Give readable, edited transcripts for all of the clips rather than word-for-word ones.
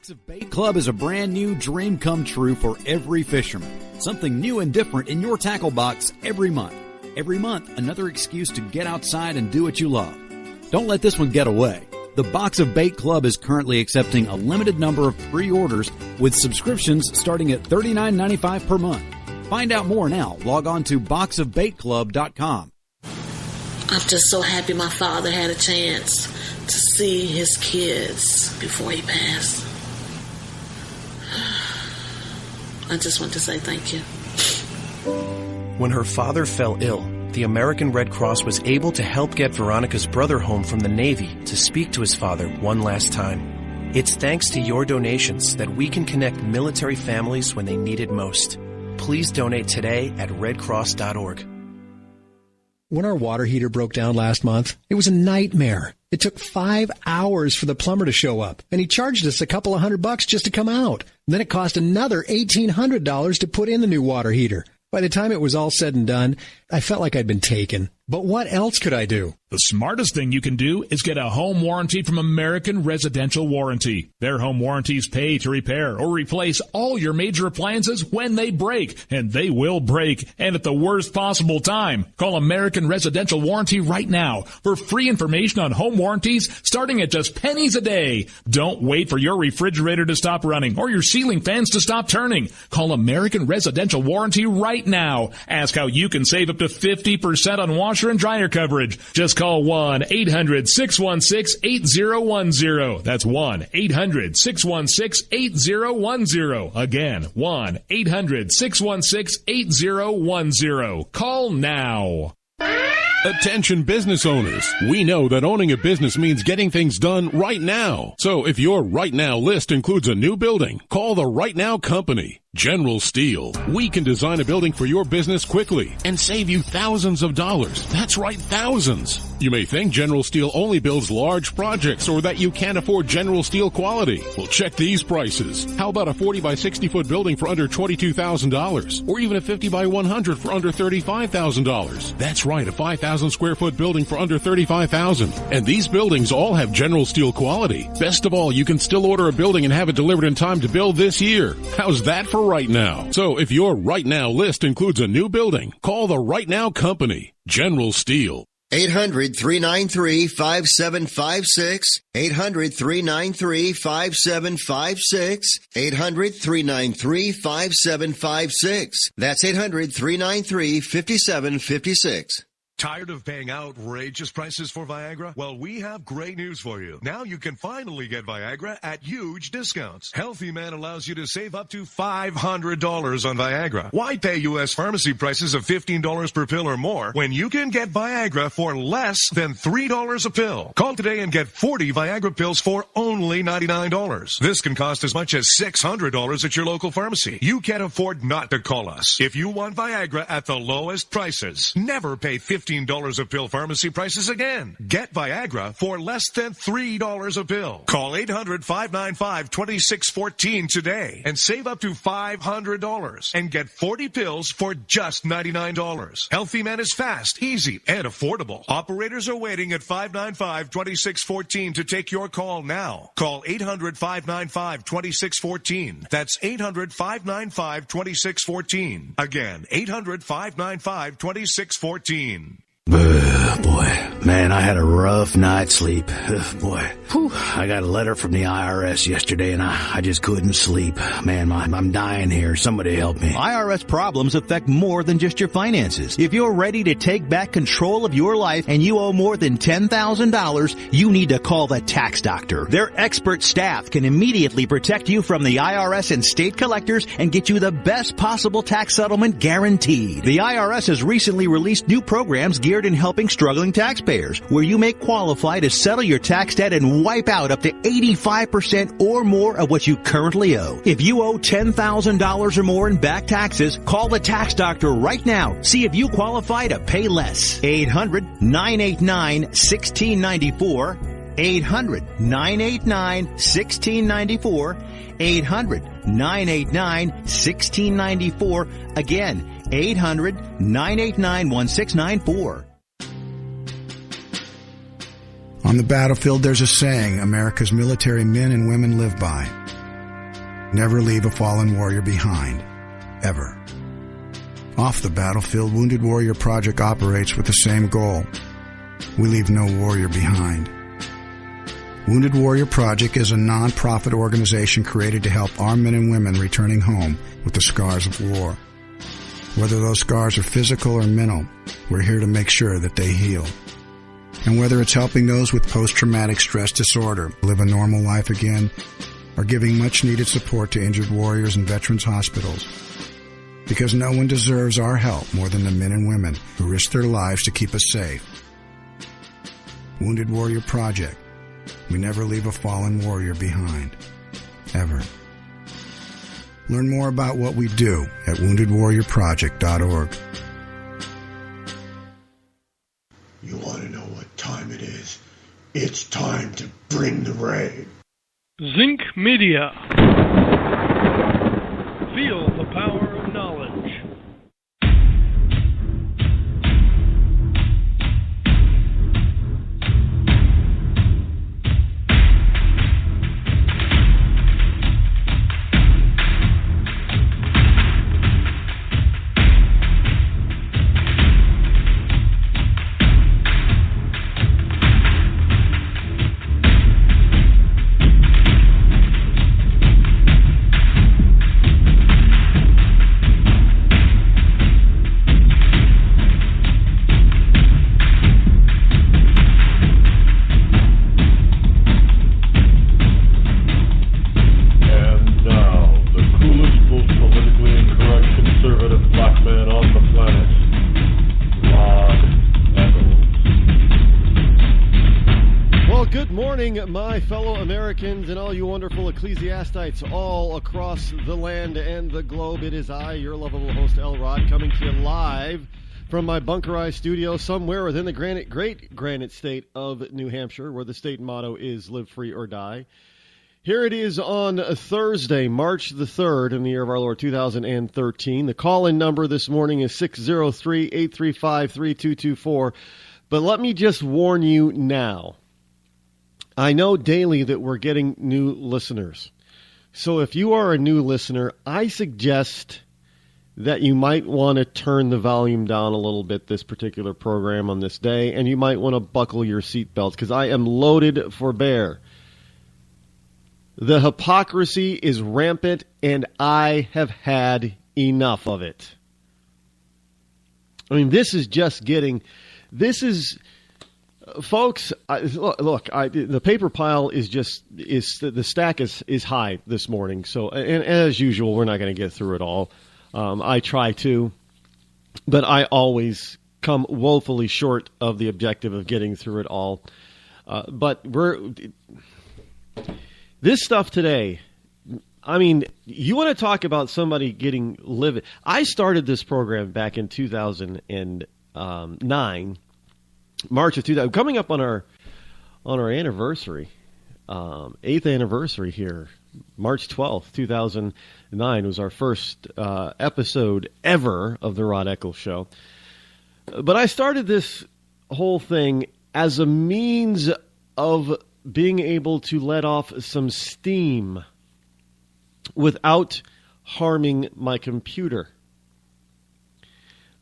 Box of Bait Club is a brand new dream come true for every fisherman. Something new and different in your tackle box every month. Every month, another excuse to get outside and do what you love. Don't let this one get away. The Box of Bait Club is currently accepting a limited number of pre-orders with subscriptions starting at $39.95 per month. Find out more now. Log on to boxofbaitclub.com. I'm just so happy my father had a chance to see his kids before he passed. I just want to say thank you. When her father fell ill, the American Red Cross was able to help get Veronica's brother home from the Navy to speak to his father one last time. It's thanks to your donations that we can connect military families when they need it most. Please donate today at redcross.org. When our water heater broke down last month, it was a nightmare. It took 5 hours for the plumber to show up, and he charged us a couple of $100 just to come out. And then it cost another $1,800 to put in the new water heater. By the time it was all said and done, I felt like I'd been taken. But what else could I do? The smartest thing you can do is get a home warranty from American Residential Warranty. Their home warranties pay to repair or replace all your major appliances when they break, and they will break, and at the worst possible time. Call American Residential Warranty right now for free information on home warranties starting at just pennies a day. Don't wait for your refrigerator to stop running or your ceiling fans to stop turning. Call American Residential Warranty right now. Ask how you can save up to 50% on washer and dryer coverage. Just call 1-800-616-8010. That's 1-800-616-8010. Again, 1-800-616-8010. Call now. Attention business owners. We know that owning a business means getting things done right now. So if your right now list includes a new building, call the Right Now Company. General Steel. We can design a building for your business quickly and save you thousands of dollars. That's right, thousands. You may think General Steel only builds large projects or that you can't afford General Steel quality. Well, check these prices. How about a 40 by 60 foot building for under $22,000? Or even a 50 by 100 for under $35,000? That's right, a 5,000 square foot building for under $35,000. And these buildings all have General Steel quality. Best of all, you can still order a building and have it delivered in time to build this year. How's that for right now? So if your right now list includes a new building, call the Right Now Company, General Steel. 800-393-5756. 800-393-5756. 800-393-5756. That's 800-393-5756. Tired of paying outrageous prices for Viagra? Well, we have great news for you. Now you can finally get Viagra at huge discounts. Healthy Man allows you to save up to $500 on Viagra. Why pay U.S. pharmacy prices of $15 per pill or more when you can get Viagra for less than $3 a pill? Call today and get 40 Viagra pills for only $99. This can cost as much as $600 at your local pharmacy. You can't afford not to call us. If you want Viagra at the lowest prices, never pay $15 a pill pharmacy prices again. Get Viagra for less than $3 a pill. Call 800-595-2614 today and save up to $500 and get 40 pills for just $99. Healthy Man is fast, easy, and affordable. Operators are waiting at 595-2614 to take your call now. Call 800-595-2614. That's 800-595-2614. Again, 800-595-2614. Boy, man, I had a rough night's sleep. Boy, I got a letter from the IRS yesterday, and I just couldn't sleep. Man, I'm dying here. Somebody help me. IRS problems affect more than just your finances. If you're ready to take back control of your life and you owe more than $10,000, you need to call the Tax Doctor. Their expert staff can immediately protect you from the IRS and state collectors and get you the best possible tax settlement guaranteed. The IRS has recently released new programs geared in helping struggling taxpayers, where you may qualify to settle your tax debt and wipe out up to 85% or more of what you currently owe. If you owe $10,000 or more in back taxes, call the Tax Doctor right now. See if you qualify to pay less. 800-989-1694. 800-989-1694. 800-989-1694. Again, 800-989-1694. On the battlefield, there's a saying America's military men and women live by. Never leave a fallen warrior behind, ever. Off the battlefield, Wounded Warrior Project operates with the same goal. We leave no warrior behind. Wounded Warrior Project is a non-profit organization created to help our men and women returning home with the scars of war. Whether those scars are physical or mental, we're here to make sure that they heal. And whether it's helping those with post-traumatic stress disorder live a normal life again, or giving much-needed support to injured warriors in veterans' hospitals. Because no one deserves our help more than the men and women who risk their lives to keep us safe. Wounded Warrior Project. We never leave a fallen warrior behind. Ever. Learn more about what we do at woundedwarriorproject.org. You want to know what time it is? It's time to bring the rain. Zinc Media. Feel the power of knowledge. My fellow Americans and all you wonderful ecclesiastites all across the land and the globe, it is I, your lovable host, L. Rod, coming to you live from my bunkerized studio somewhere within the great granite state of New Hampshire, where the state motto is live free or die. Here it is on Thursday, March the 3rd in the year of our Lord 2013. The call-in number this morning is 603-835-3224. But let me just warn you now. I know daily that we're getting new listeners. So if you are a new listener, I suggest that you might want to turn the volume down a little bit this particular program on this day, and you might want to buckle your seatbelts because I am loaded for bear. The hypocrisy is rampant, and I have had enough of it. I mean, this is folks, the paper pile the stack is high this morning. So, and as usual, we're not going to get through it all. I try to, but I always come woefully short of the objective of getting through it all. But this stuff today, I mean, you want to talk about somebody getting livid. I started this program back in 2009. March of 2000, coming up on our anniversary, 8th anniversary here, March 12th, 2009 was our first episode ever of the Rod Eccles Show. But I started this whole thing as a means of being able to let off some steam without harming my computer.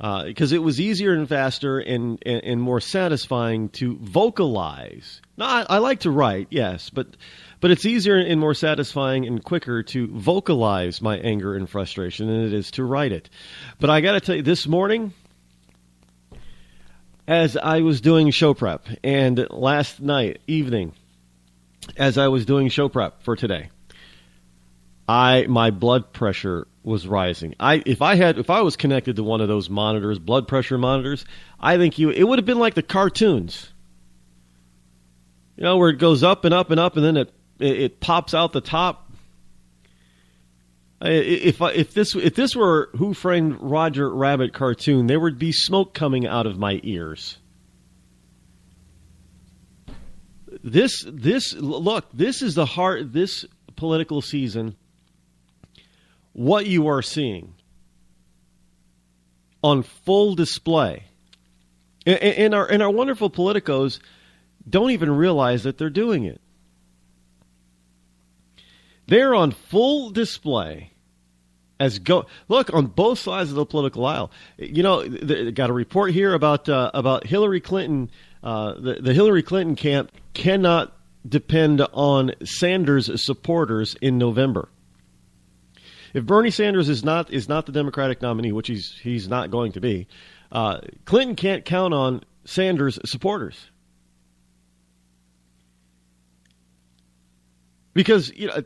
Because it was easier and faster and more satisfying to vocalize. Now, I like to write, yes, but it's easier and more satisfying and quicker to vocalize my anger and frustration than it is to write it. But I got to tell you, this morning, as I was doing show prep, and last night, evening, as I was doing show prep for today, my blood pressure was rising. If I was connected to one of those monitors, blood pressure monitors, I think it would have been like the cartoons. You know, where it goes up and up and up, and then it pops out the top. If this were Who Framed Roger Rabbit cartoon, there would be smoke coming out of my ears. This is the heart. This political season. What you are seeing on full display, and our wonderful politicos don't even realize that they're doing it. They're on full display as look on both sides of the political aisle. You know, got a report here about Hillary Clinton. The Hillary Clinton camp cannot depend on Sanders supporters in November. If Bernie Sanders is not the Democratic nominee, which he's not going to be, Clinton can't count on Sanders supporters. Because, you know,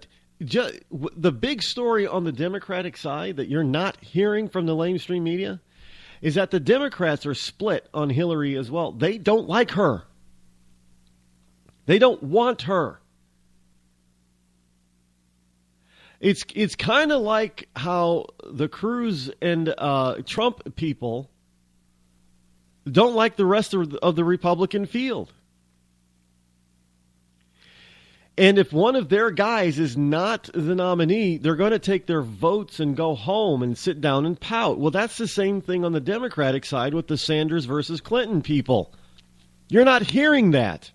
the big story on the Democratic side that you're not hearing from the mainstream media is that the Democrats are split on Hillary as well. They don't like her. They don't want her. It's kind of like how the Cruz and Trump people don't like the rest of the Republican field. And if one of their guys is not the nominee, they're going to take their votes and go home and sit down and pout. Well, that's the same thing on the Democratic side with the Sanders versus Clinton people. You're not hearing that.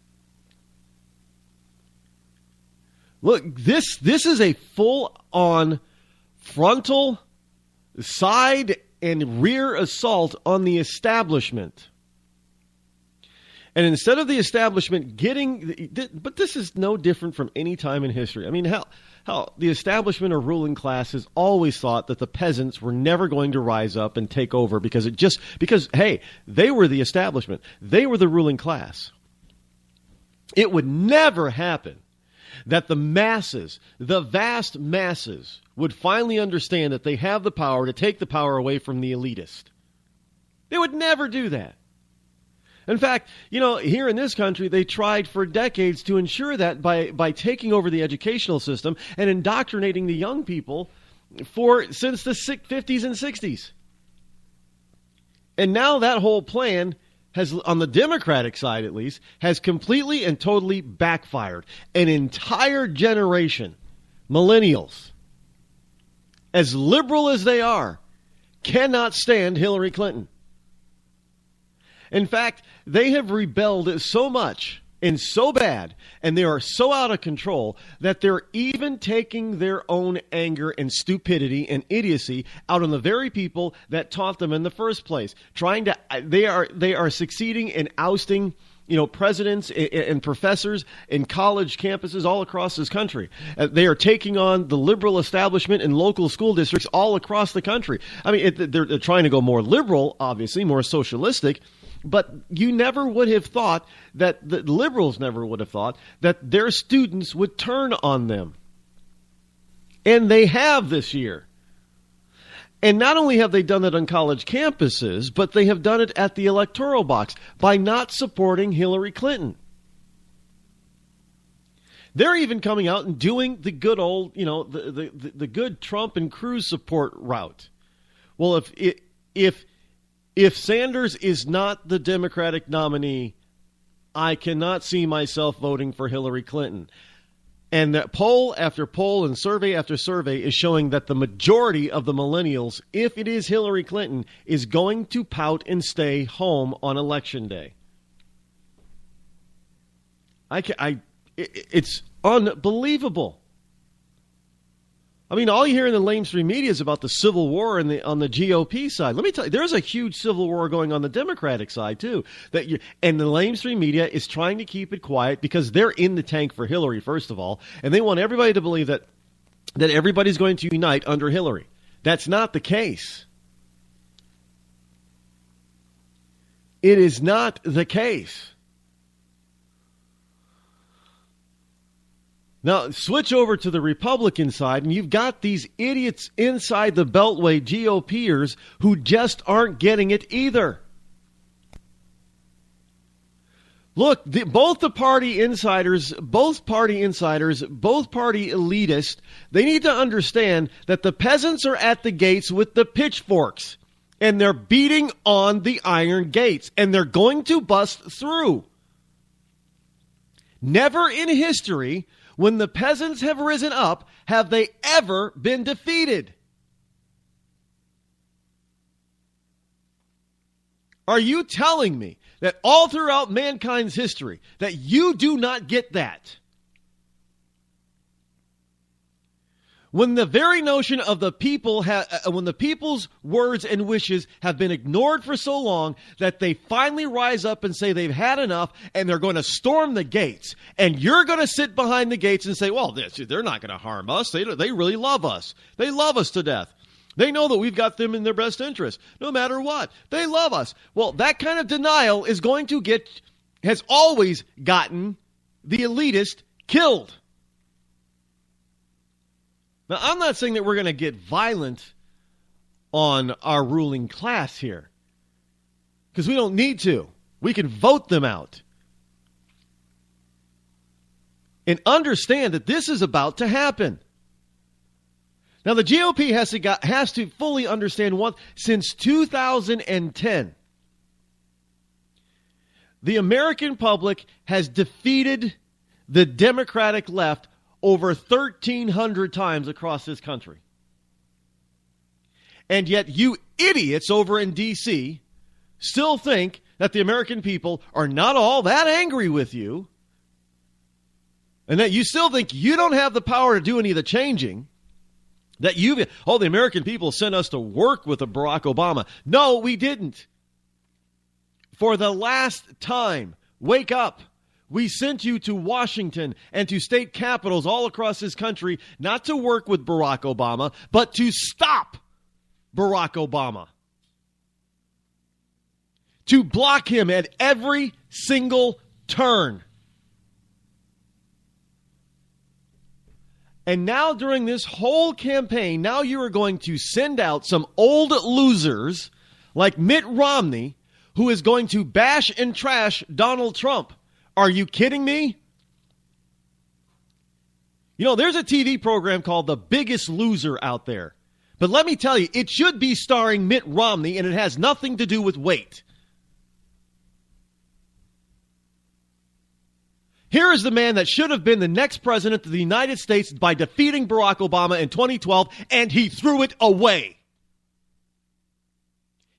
Look, this is a full-on frontal, side, and rear assault on the establishment. And instead of the establishment but this is no different from any time in history. I mean, how the establishment or ruling class has always thought that the peasants were never going to rise up and take over because hey, they were the establishment. They were the ruling class. It would never happen that the masses, the vast masses, would finally understand that they have the power to take the power away from the elitist. They would never do that. In fact, you know, here in this country, they tried for decades to ensure that by taking over the educational system and indoctrinating the young people since the 50s and 60s. And now that whole plan has, on the Democratic side at least, has completely and totally backfired. An entire generation, millennials, as liberal as they are, cannot stand Hillary Clinton. In fact, they have rebelled so much and so bad, and they are so out of control that they're even taking their own anger and stupidity and idiocy out on the very people that taught them in the first place. They are succeeding in ousting, you know, presidents and professors in college campuses all across this country. They are taking on the liberal establishment in local school districts all across the country. I mean, they're trying to go more liberal, obviously, more socialistic. But you never would have thought that the liberals never would have thought that their students would turn on them. And they have this year. And not only have they done it on college campuses, but they have done it at the electoral box by not supporting Hillary Clinton. They're even coming out and doing the good old, you know, the good Trump and Cruz support route. Well, if Sanders is not the Democratic nominee, I cannot see myself voting for Hillary Clinton. And that poll after poll and survey after survey is showing that the majority of the millennials, if it is Hillary Clinton, is going to pout and stay home on Election Day. It's unbelievable. I mean, all you hear in the mainstream media is about the civil war on the GOP side. Let me tell you, there's a huge civil war going on the Democratic side, too. And the mainstream media is trying to keep it quiet because they're in the tank for Hillary, first of all. And they want everybody to believe that everybody's going to unite under Hillary. That's not the case. It is not the case. Now, switch over to the Republican side, and you've got these idiots inside the Beltway GOPers who just aren't getting it either. Look, both party elitists, they need to understand that the peasants are at the gates with the pitchforks, and they're beating on the iron gates, and they're going to bust through. Never in history, when the peasants have risen up, have they ever been defeated? Are you telling me that all throughout mankind's history that you do not get that? When the very notion of the people, when the people's words and wishes have been ignored for so long that they finally rise up and say they've had enough and they're going to storm the gates. And you're going to sit behind the gates and say, well, they're not going to harm us. They really love us. They love us to death. They know that we've got them in their best interest, no matter what. They love us. Well, that kind of denial has always gotten the elitist killed. Now, I'm not saying that we're going to get violent on our ruling class here, because we don't need to. We can vote them out. And understand that this is about to happen. Now, the GOP has to fully understand since 2010, the American public has defeated the Democratic left over 1,300 times across this country. And yet you idiots over in D.C. still think that the American people are not all that angry with you, and that you still think you don't have the power to do any of the changing, that the American people sent us to work with Barack Obama. No, we didn't. For the last time, wake up. We sent you to Washington and to state capitals all across this country, not to work with Barack Obama, but to stop Barack Obama. To block him at every single turn. And now during this whole campaign, now you are going to send out some old losers like Mitt Romney, who is going to bash and trash Donald Trump. Are you kidding me? You know, there's a TV program called The Biggest Loser out there. But let me tell you, it should be starring Mitt Romney, and it has nothing to do with weight. Here is the man that should have been the next president of the United States by defeating Barack Obama in 2012, and he threw it away.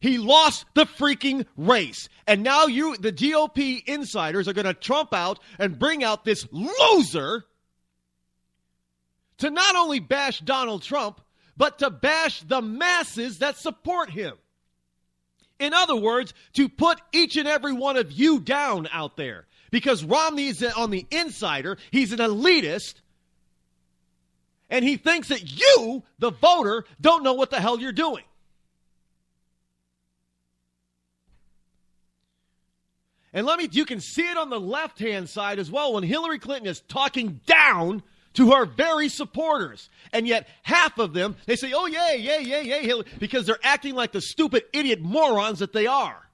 He lost the freaking race. And now the GOP insiders are going to trump out and bring out this loser to not only bash Donald Trump, but to bash the masses that support him. In other words, to put each and every one of you down out there. Because Romney is on the insider. He's an elitist. And he thinks that you, the voter, don't know what the hell you're doing. And you can see it on the left-hand side as well when Hillary Clinton is talking down to her very supporters. And yet half of them, they say, oh, yay, Hillary, because they're acting like the stupid idiot morons that they are.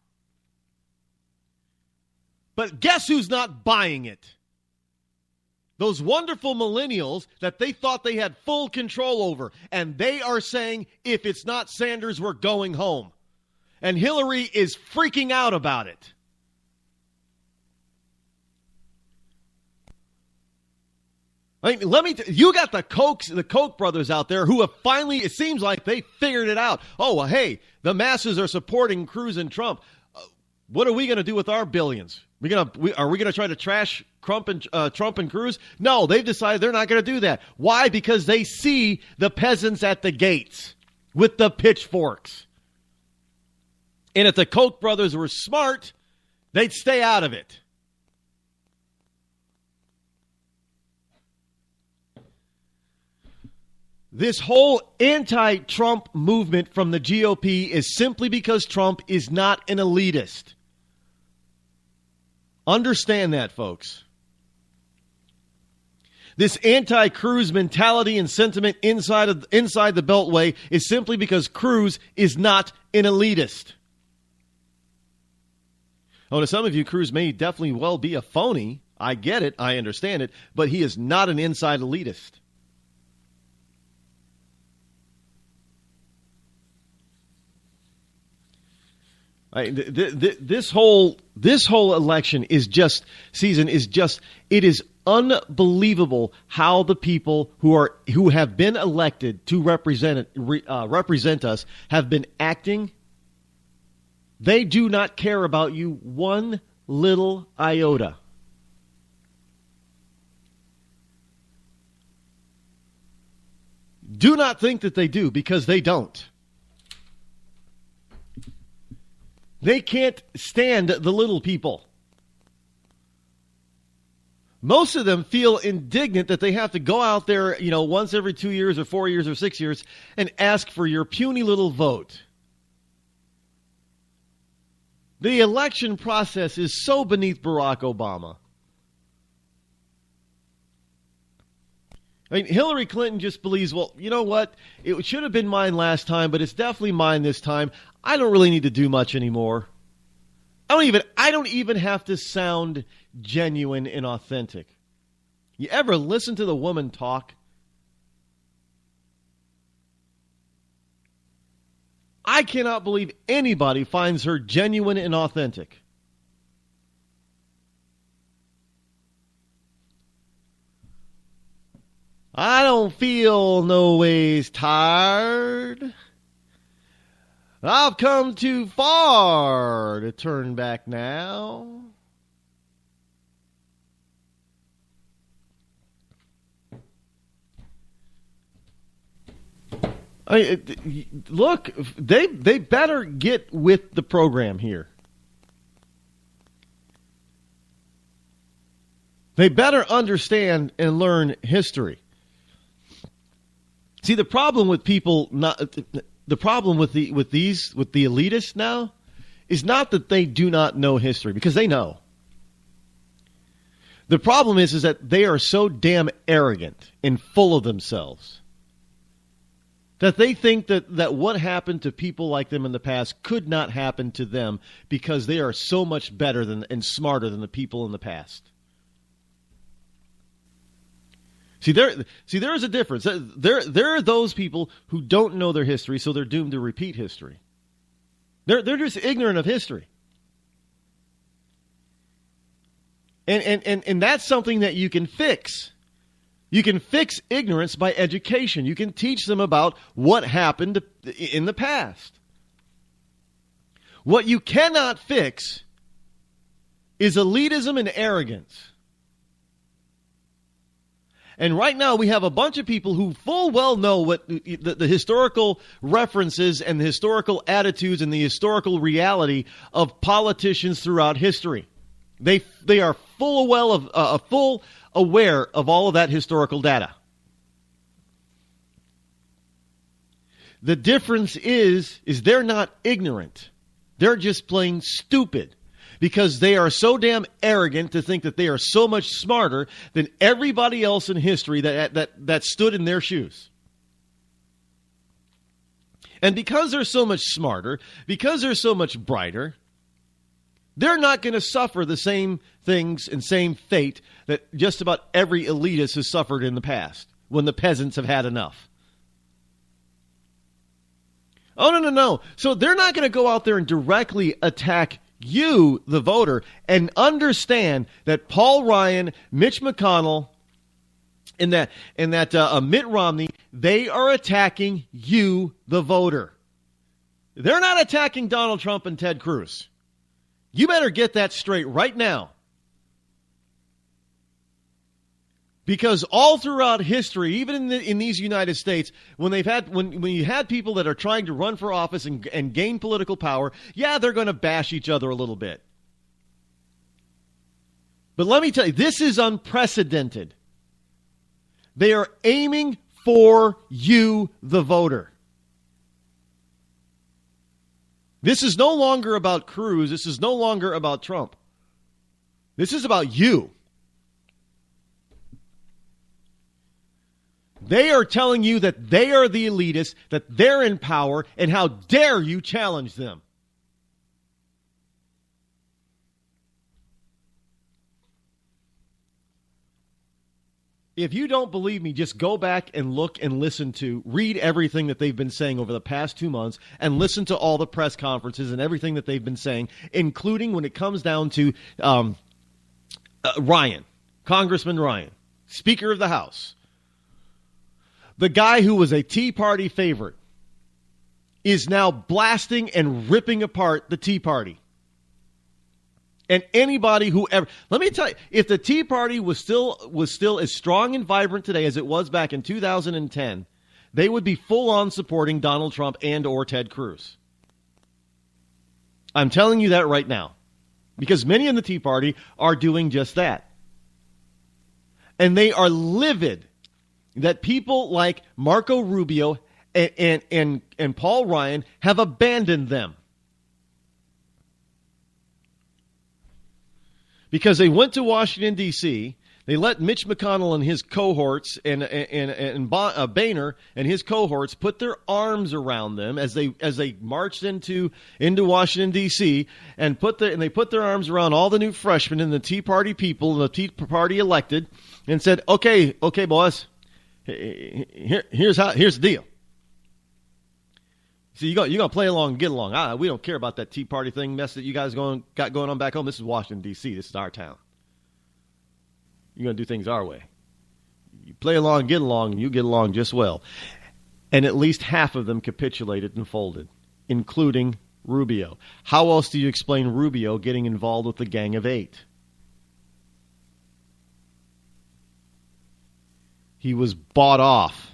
But guess who's not buying it? Those wonderful millennials that they thought they had full control over. And they are saying, if it's not Sanders, we're going home. And Hillary is freaking out about it. You got the Koch brothers out there who have finally, it seems like they figured it out. Oh, well, hey, the masses are supporting Cruz and Trump. What are we going to do with our billions? Are we going to try to trash Trump and Cruz? No, they've decided they're not going to do that. Why? Because they see the peasants at the gates with the pitchforks. And if the Koch brothers were smart, they'd stay out of it. This whole anti-Trump movement from the GOP is simply because Trump is not an elitist. Understand that, folks. This anti-Cruz mentality and sentiment inside the Beltway is simply because Cruz is not an elitist. Oh, to some of you, Cruz may definitely well be a phony. I get it. I understand it. But he is not an inside elitist. This whole election season is it is unbelievable how the people who have been elected to represent us have been acting. They do not care about you one little iota. Do not think that they do, because they don't. They can't stand the little people. Most of them feel indignant that they have to go out there, once every 2 years or 4 years or 6 years and ask for your puny little vote. The election process is so beneath Barack Obama. I mean, Hillary Clinton just believes, well, you know what? It should have been mine last time, but it's definitely mine this time. I don't really need to do much anymore. I don't even have to sound genuine and authentic. You ever listen to the woman talk? I cannot believe anybody finds her genuine and authentic. I don't feel no ways tired. I've come too far to turn back now. Look, they better get with the program here. They better understand and learn history. See, the problem with people the problem with the elitists now is not that they do not know history, because they know. The problem is that they are so damn arrogant and full of themselves that they think that what happened to people like them in the past could not happen to them because they are so much better and smarter than the people in the past. See, there is a difference. There are those people who don't know their history, so they're doomed to repeat history. They're just ignorant of history. And that's something that you can fix. You can fix ignorance by education. You can teach them about what happened in the past. What you cannot fix is elitism and arrogance. And right now we have a bunch of people who full well know what the historical references and the historical attitudes and the historical reality of politicians throughout history. They are full aware of all of that historical data. The difference is they're not ignorant. They're just plain stupid. Because they are so damn arrogant to think that they are so much smarter than everybody else in history that stood in their shoes. And because they're so much smarter, because they're so much brighter, they're not going to suffer the same things and same fate that just about every elitist has suffered in the past when the peasants have had enough. Oh, no. So they're not going to go out there and directly attack you, the voter, and understand that Paul Ryan, Mitch McConnell, and that Mitt Romney, they are attacking you, the voter. They're not attacking Donald Trump and Ted Cruz. You better get that straight right now. Because all throughout history, even in these United States, when you had people that are trying to run for office and gain political power, yeah, they're going to bash each other a little bit. But let me tell you, this is unprecedented. They are aiming for you, the voter. This is no longer about Cruz. This is no longer about Trump. This is about you. They are telling you that they are the elitists, that they're in power, and how dare you challenge them. If you don't believe me, just go back and look and read everything that they've been saying over the past 2 months and listen to all the press conferences and everything that they've been saying, including when it comes down to Ryan, Congressman Ryan, Speaker of the House. The guy who was a Tea Party favorite is now blasting and ripping apart the Tea Party. And anybody who ever, let me tell you, if the Tea Party was still as strong and vibrant today as it was back in 2010, they would be full-on supporting Donald Trump and or Ted Cruz. I'm telling you that right now, because many in the Tea Party are doing just that. And they are livid that people like Marco Rubio and Paul Ryan have abandoned them. Because they went to Washington, D.C., they let Mitch McConnell and his cohorts and Boehner and his cohorts put their arms around them as they marched into Washington, D.C., and they put their arms around all the new freshmen and the Tea Party people, the Tea Party elected, and said, okay, boys, here's the deal. So you're gonna play along and get along. We don't care about that Tea Party thing mess that you guys got going on back home. This is Washington, D.C. This is our town. You're going to do things our way. You play along and get along, and you get along just well. And at least half of them capitulated and folded, including Rubio. How else do you explain Rubio getting involved with the Gang of Eight? He was bought off.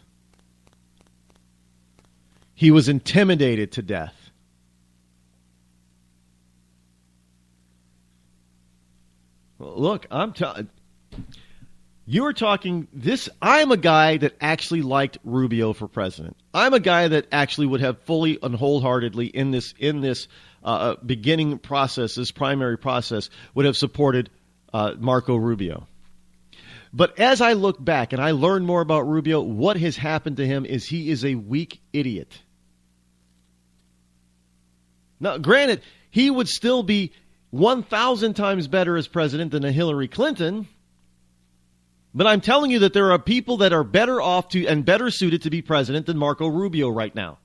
He was intimidated to death. Look, you're talking this. I'm a guy that actually liked Rubio for president. I'm a guy that actually would have fully and wholeheartedly in this beginning process, this primary process, would have supported Marco Rubio. But as I look back and I learn more about Rubio, what has happened to him is he is a weak idiot. Now, granted, he would still be 1,000 times better as president than a Hillary Clinton. But I'm telling you that there are people that are better off to and better suited to be president than Marco Rubio right now.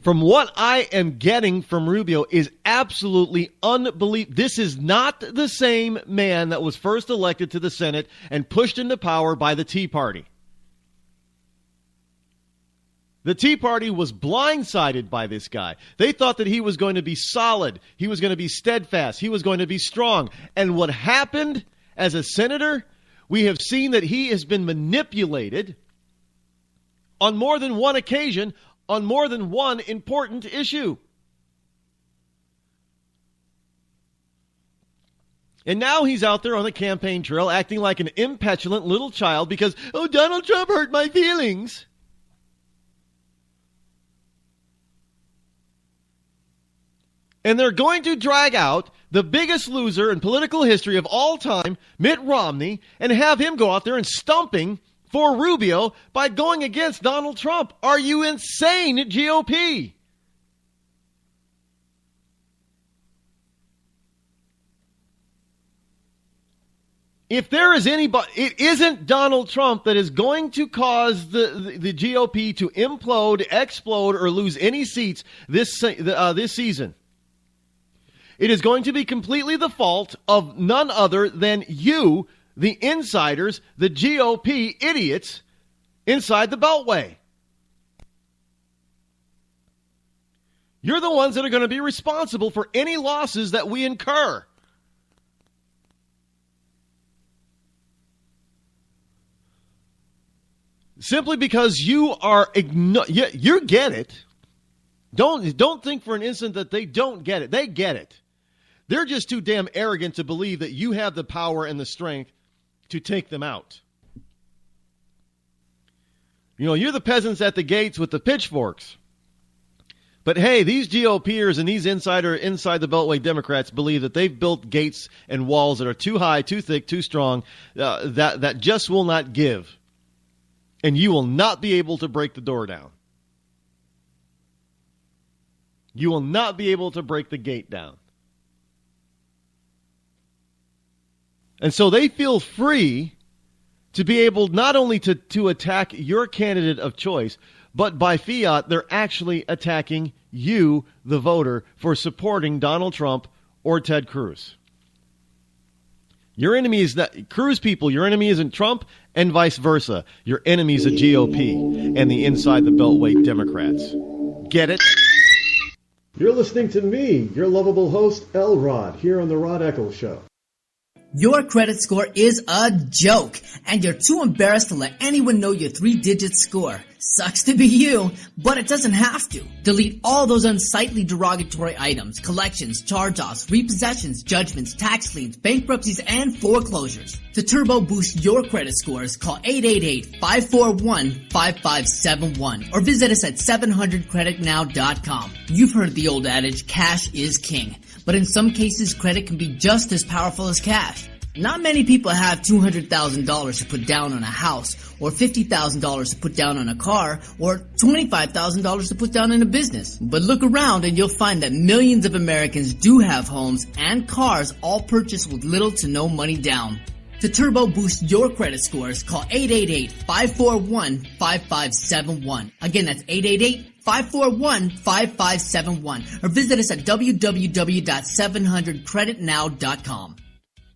From what I am getting from Rubio is absolutely unbelievable. This is not the same man that was first elected to the Senate and pushed into power by the Tea Party. The Tea Party was blindsided by this guy. They thought that he was going to be solid. He was going to be steadfast. He was going to be strong. And what happened as a senator, we have seen that he has been manipulated on more than one occasion, on more than one important issue. And now he's out there on the campaign trail acting like an impetulant little child because, Donald Trump hurt my feelings. And they're going to drag out the biggest loser in political history of all time, Mitt Romney, and have him go out there and stumping for Rubio by going against Donald Trump. Are you insane, GOP? If there is anybody, it isn't Donald Trump that is going to cause the GOP to implode, explode, or lose any seats this season. It is going to be completely the fault of none other than you, the insiders, the GOP idiots inside the Beltway. You're the ones that are going to be responsible for any losses that we incur. Simply because you are you get it. Don't think for an instant that they don't get it. They get it. They're just too damn arrogant to believe that you have the power and the strength to take them out. You're the peasants at the gates with the pitchforks. But hey, these GOPers and these inside the Beltway Democrats believe that they've built gates and walls that are too high, too thick, too strong, that just will not give. And you will not be able to break the door down. You will not be able to break the gate down. And so they feel free to be able not only to attack your candidate of choice, but by fiat, they're actually attacking you, the voter, for supporting Donald Trump or Ted Cruz. Your enemy is that Cruz people, your enemy isn't Trump, and vice versa. Your enemy is the GOP and the inside the Beltway Democrats. Get it? You're listening to me, your lovable host, L. Rod, here on the Rod Eccles Show. Your credit score is a joke, and you're too embarrassed to let anyone know your 3-digit score. Sucks to be you, but it doesn't have to. Delete all those unsightly derogatory items, collections, charge-offs, repossessions, judgments, tax liens, bankruptcies, and foreclosures. To turbo boost your credit scores, call 888-541-5571 or visit us at 700creditnow.com. You've heard the old adage, cash is king. But in some cases, credit can be just as powerful as cash. Not many people have $200,000 to put down on a house, or $50,000 to put down on a car, or $25,000 to put down in a business. But look around and you'll find that millions of Americans do have homes and cars all purchased with little to no money down. To turbo boost your credit scores, call 888-541-5571. Again, that's 888-541-5571. Or visit us at www.700creditnow.com.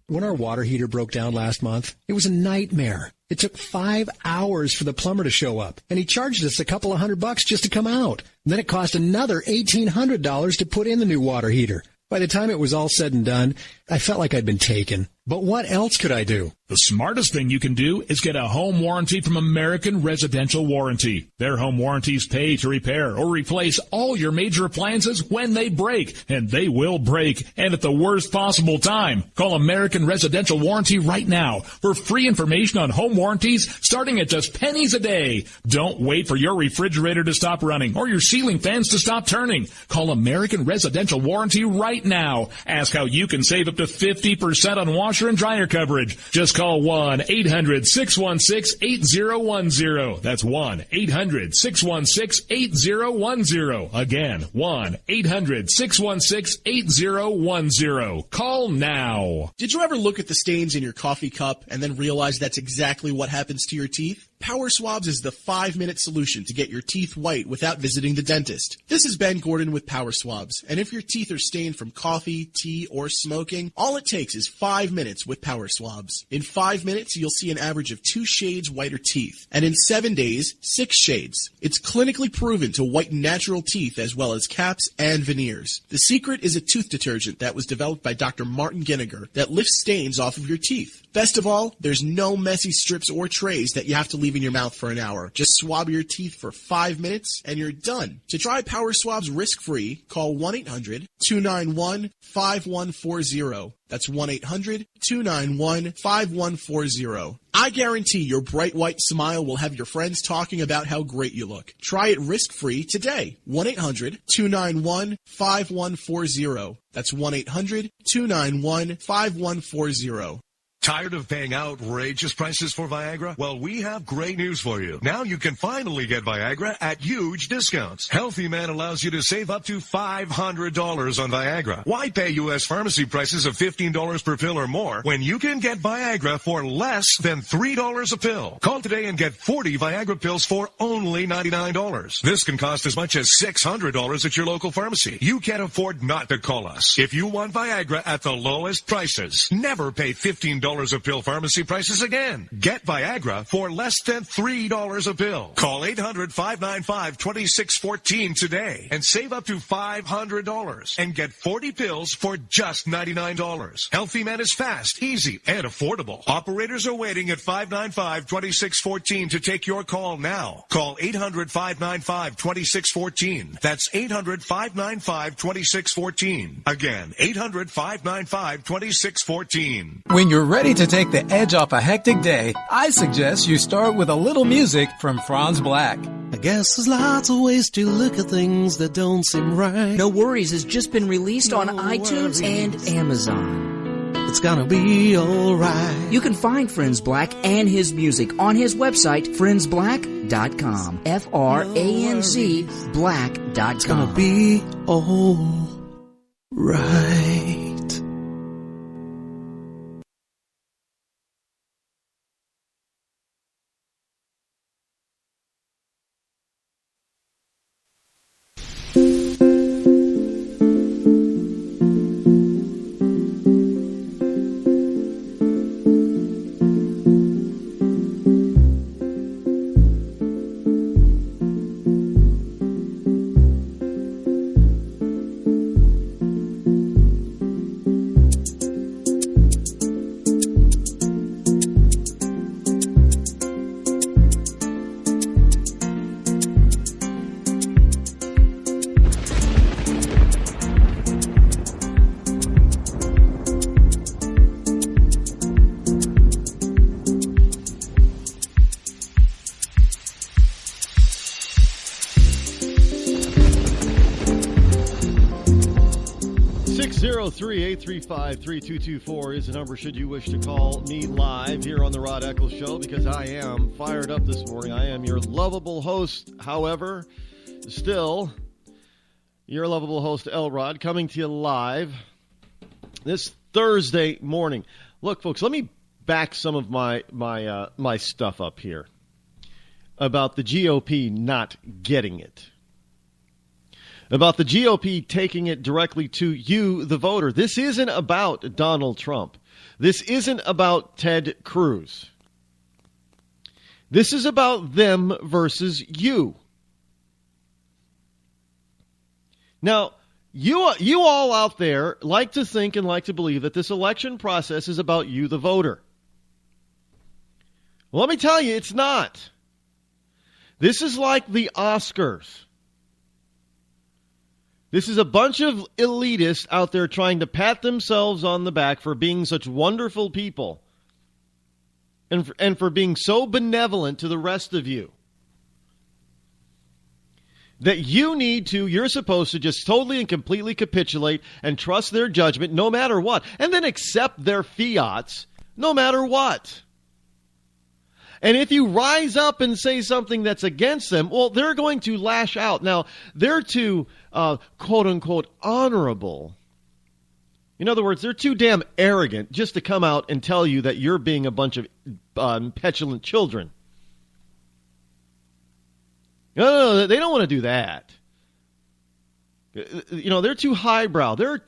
When our water heater broke down last month, it was a nightmare. It took 5 hours for the plumber to show up, and he charged us a couple of $100 just to come out. And then it cost another $1,800 to put in the new water heater. By the time it was all said and done, I felt like I'd been taken. But what else could I do? The smartest thing you can do is get a home warranty from American Residential Warranty. Their home warranties pay to repair or replace all your major appliances when they break, and they will break, and at the worst possible time. Call American Residential Warranty right now for free information on home warranties starting at just pennies a day. Don't wait for your refrigerator to stop running or your ceiling fans to stop turning. Call American Residential Warranty right now. Ask how you can save up to 50% on washer and dryer coverage. Just call 1-800-616-8010. That's 1-800-616-8010. Again, 1-800-616-8010. Call now. Did you ever look at the stains in your coffee cup and then realize that's exactly what happens to your teeth? Power Swabs is the 5-minute solution to get your teeth white without visiting the dentist. This is Ben Gordon with Power Swabs, and if your teeth are stained from coffee, tea, or smoking, all it takes is 5 minutes with Power Swabs. In 5 minutes, you'll see an average of 2 shades whiter teeth, and in 7 days, 6 shades. It's clinically proven to whiten natural teeth as well as caps and veneers. The secret is a tooth detergent that was developed by Dr. Martin Ginniger that lifts stains off of your teeth. Best of all, there's no messy strips or trays that you have to leave in your mouth for an hour. Just swab your teeth for 5 minutes and you're done. To try Power Swabs risk-free, call 1-800-291-5140. That's 1-800-291-5140. I guarantee your bright white smile will have your friends talking about how great you look. Try it risk-free today. 1-800-291-5140. That's 1-800-291-5140. Tired of paying outrageous prices for Viagra? Well, we have great news for you. Now you can finally get Viagra at huge discounts. Healthy Man allows you to save up to $500 on Viagra. Why pay U.S. pharmacy prices of $15 per pill or more when you can get Viagra for less than $3 a pill? Call today and get 40 Viagra pills for only $99. This can cost as much as $600 at your local pharmacy. You can't afford not to call us. If you want Viagra at the lowest prices, never pay $15 a pill pharmacy prices again. Get Viagra for less than $3 a pill. Call 800-595-2614 today and save up to $500 and get 40 pills for just $99. Healthy Man is fast, easy, and affordable. Operators are waiting at 595-2614 to take your call now. Call 800-595-2614. That's 800-595-2614. Again, 800-595-2614. When you're ready to take the edge off a hectic day, I suggest you start with a little music from Franz Black. I guess there's lots of ways to look at things that don't seem right. No Worries has just been released on iTunes and Amazon. It's gonna be alright. You can find Franz Black and his music on his website, franzblack.com. F-R-A-N-Z black.com. It's gonna be alright. 403-835-3224 is the number should you wish to call me live here on the Rod Eccles Show, because I am fired up this morning. I am your lovable host, however, still your lovable host, Elrod, coming to you live this Thursday morning. Look, folks, let me back some of my stuff up here about the GOP not getting it. About the GOP taking it directly to you, the voter. This isn't about Donald Trump. This isn't about Ted Cruz. This is about them versus you. Now, you all out there like to think and like to believe that this election process is about you, the voter. Well, let me tell you, it's not. This is like the Oscars. This is a bunch of elitists out there trying to pat themselves on the back for being such wonderful people and for being so benevolent to the rest of you that you're supposed to just totally and completely capitulate and trust their judgment no matter what, and then accept their fiats no matter what. And if you rise up and say something that's against them, well, they're going to lash out. Now, they're too, quote-unquote, honorable. In other words, they're too damn arrogant just to come out and tell you that you're being a bunch of petulant children. No, they don't want to do that. You know, they're too highbrow. They're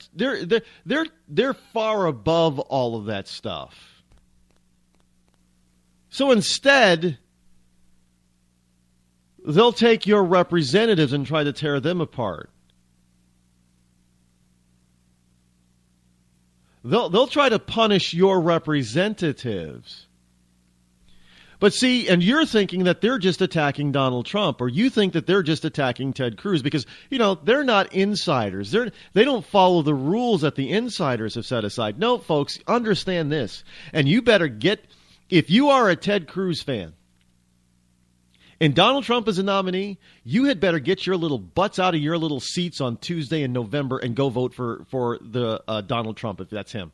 far above all of that stuff. So instead, they'll take your representatives and try to tear them apart. They'll try to punish your representatives. But see, and you're thinking that they're just attacking Donald Trump, or you think that they're just attacking Ted Cruz because, you know, they're not insiders. They don't follow the rules that the insiders have set aside. No, folks, understand this. And you better if you are a Ted Cruz fan and Donald Trump is a nominee, you had better get your little butts out of your little seats on Tuesday in November and go vote for the Donald Trump if that's him.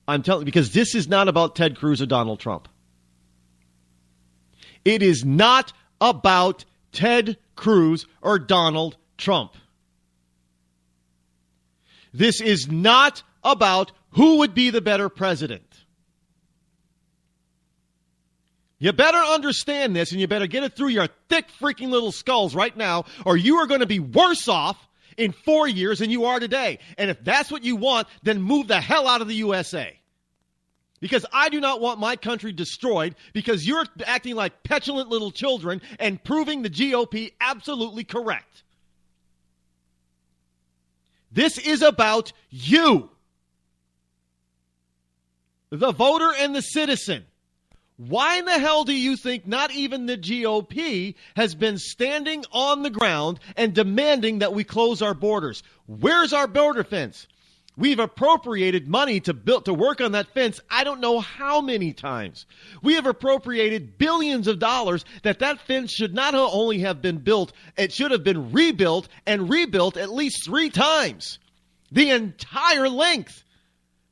I'm telling you, because this is not about Ted Cruz or Donald Trump. It is not about Ted Cruz or Donald Trump. This is not about who would be the better president. You better understand this, and you better get it through your thick freaking little skulls right now, or you are going to be worse off in 4 years than you are today. And if that's what you want, then move the hell out of the USA. Because I do not want my country destroyed because you're acting like petulant little children and proving the GOP absolutely correct. This is about you, the voter and the citizen. Why in the hell do you think not even the GOP has been standing on the ground and demanding that we close our borders? Where's our border fence? We've appropriated money to work on that fence I don't know how many times. We have appropriated billions of dollars that fence should not only have been built, it should have been rebuilt and rebuilt at least 3 times. The entire length.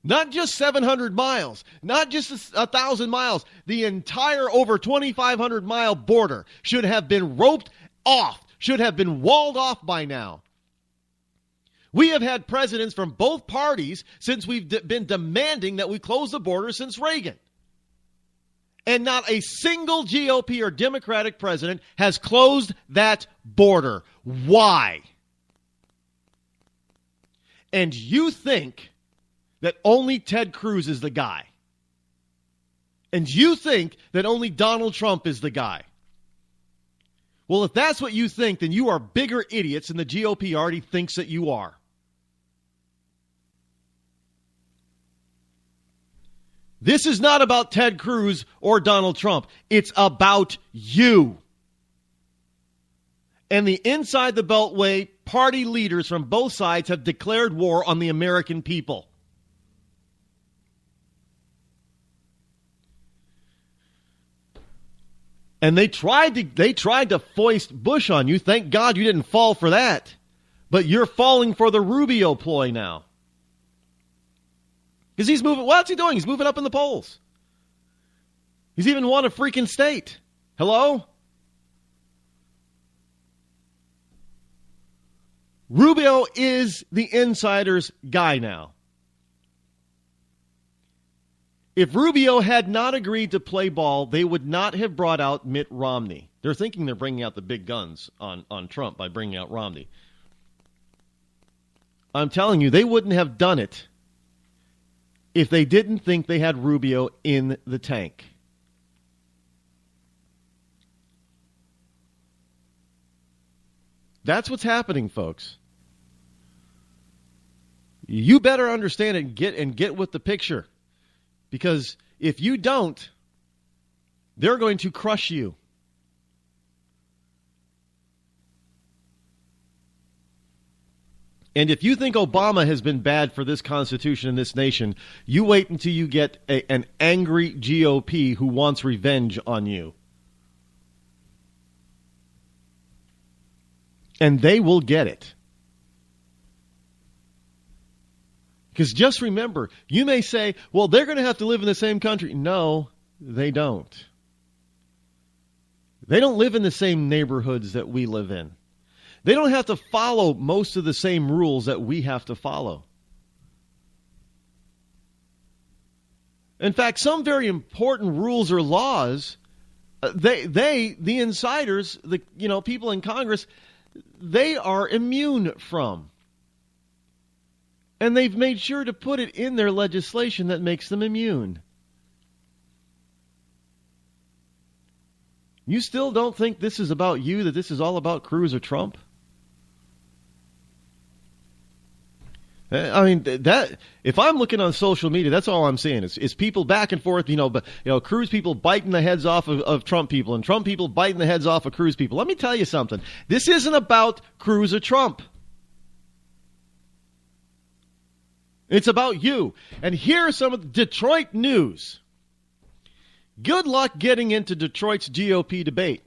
Not just 700 miles, not just 1,000 miles. The entire over 2,500-mile border should have been roped off, should have been walled off by now. We have had presidents from both parties since we've been demanding that we close the border since Reagan. And not a single GOP or Democratic president has closed that border. Why? And you think that only Ted Cruz is the guy. And you think that only Donald Trump is the guy. Well, if that's what you think, then you are bigger idiots than the GOP already thinks that you are. This is not about Ted Cruz or Donald Trump. It's about you. And the Inside the Beltway party leaders from both sides have declared war on the American people. And they tried to foist Bush on you. Thank God you didn't fall for that. But you're falling for the Rubio ploy now. Because he's moving. What's he doing? He's moving up in the polls. He's even won a freaking state. Hello? Rubio is the insider's guy now. If Rubio had not agreed to play ball, they would not have brought out Mitt Romney. They're thinking they're bringing out the big guns on Trump by bringing out Romney. I'm telling you, they wouldn't have done it if they didn't think they had Rubio in the tank. That's what's happening, folks. You better understand it and get with the picture. Because if you don't, they're going to crush you. And if you think Obama has been bad for this Constitution and this nation, you wait until you get an angry GOP who wants revenge on you. And they will get it. Because just remember, you may say, well, they're going to have to live in the same country. No, they don't. They don't live in the same neighborhoods that we live in. They don't have to follow most of the same rules that we have to follow. In fact, some very important rules or laws, the insiders, people in Congress, they are immune from. And they've made sure to put it in their legislation that makes them immune. You still don't think this is about you, that this is all about Cruz or Trump? I mean, that if I'm looking on social media, that's all I'm seeing is people back and forth, Cruz people biting the heads off of Trump people and Trump people biting the heads off of Cruz people. Let me tell you something. This isn't about Cruz or Trump. It's about you. And here are some of the Detroit news. Good luck getting into Detroit's GOP debate.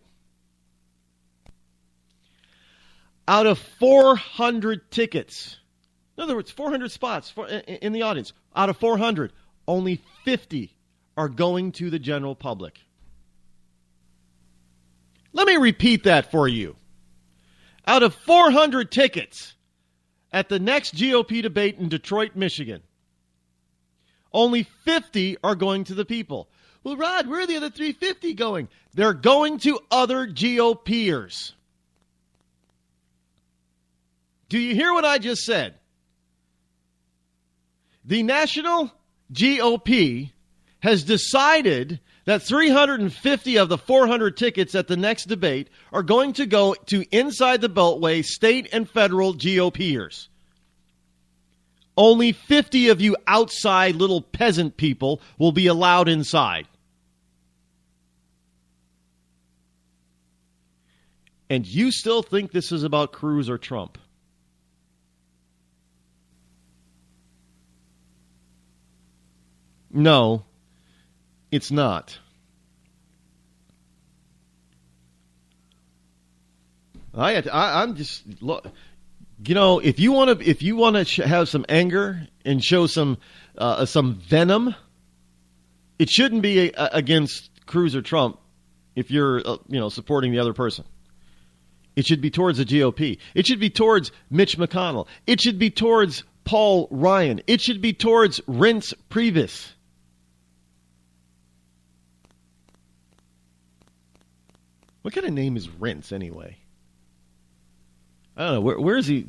Out of 400 tickets, in other words, 400 spots in the audience, out of 400, only 50 are going to the general public. Let me repeat that for you. Out of 400 tickets at the next GOP debate in Detroit, Michigan, only 50 are going to the people. Well, Rod, where are the other 350 going? They're going to other GOPers. Do you hear what I just said? The national GOP has decided that 350 of the 400 tickets at the next debate are going to go to inside the Beltway state and federal GOPers. Only 50 of you outside little peasant people will be allowed inside. And you still think this is about Cruz or Trump? No, it's not. I'm just look. If you want to have some anger and show some venom, it shouldn't be against Cruz or Trump. If you're supporting the other person, it should be towards the GOP. It should be towards Mitch McConnell. It should be towards Paul Ryan. It should be towards Reince Priebus. What kind of name is Reince anyway? I don't know. Where is he?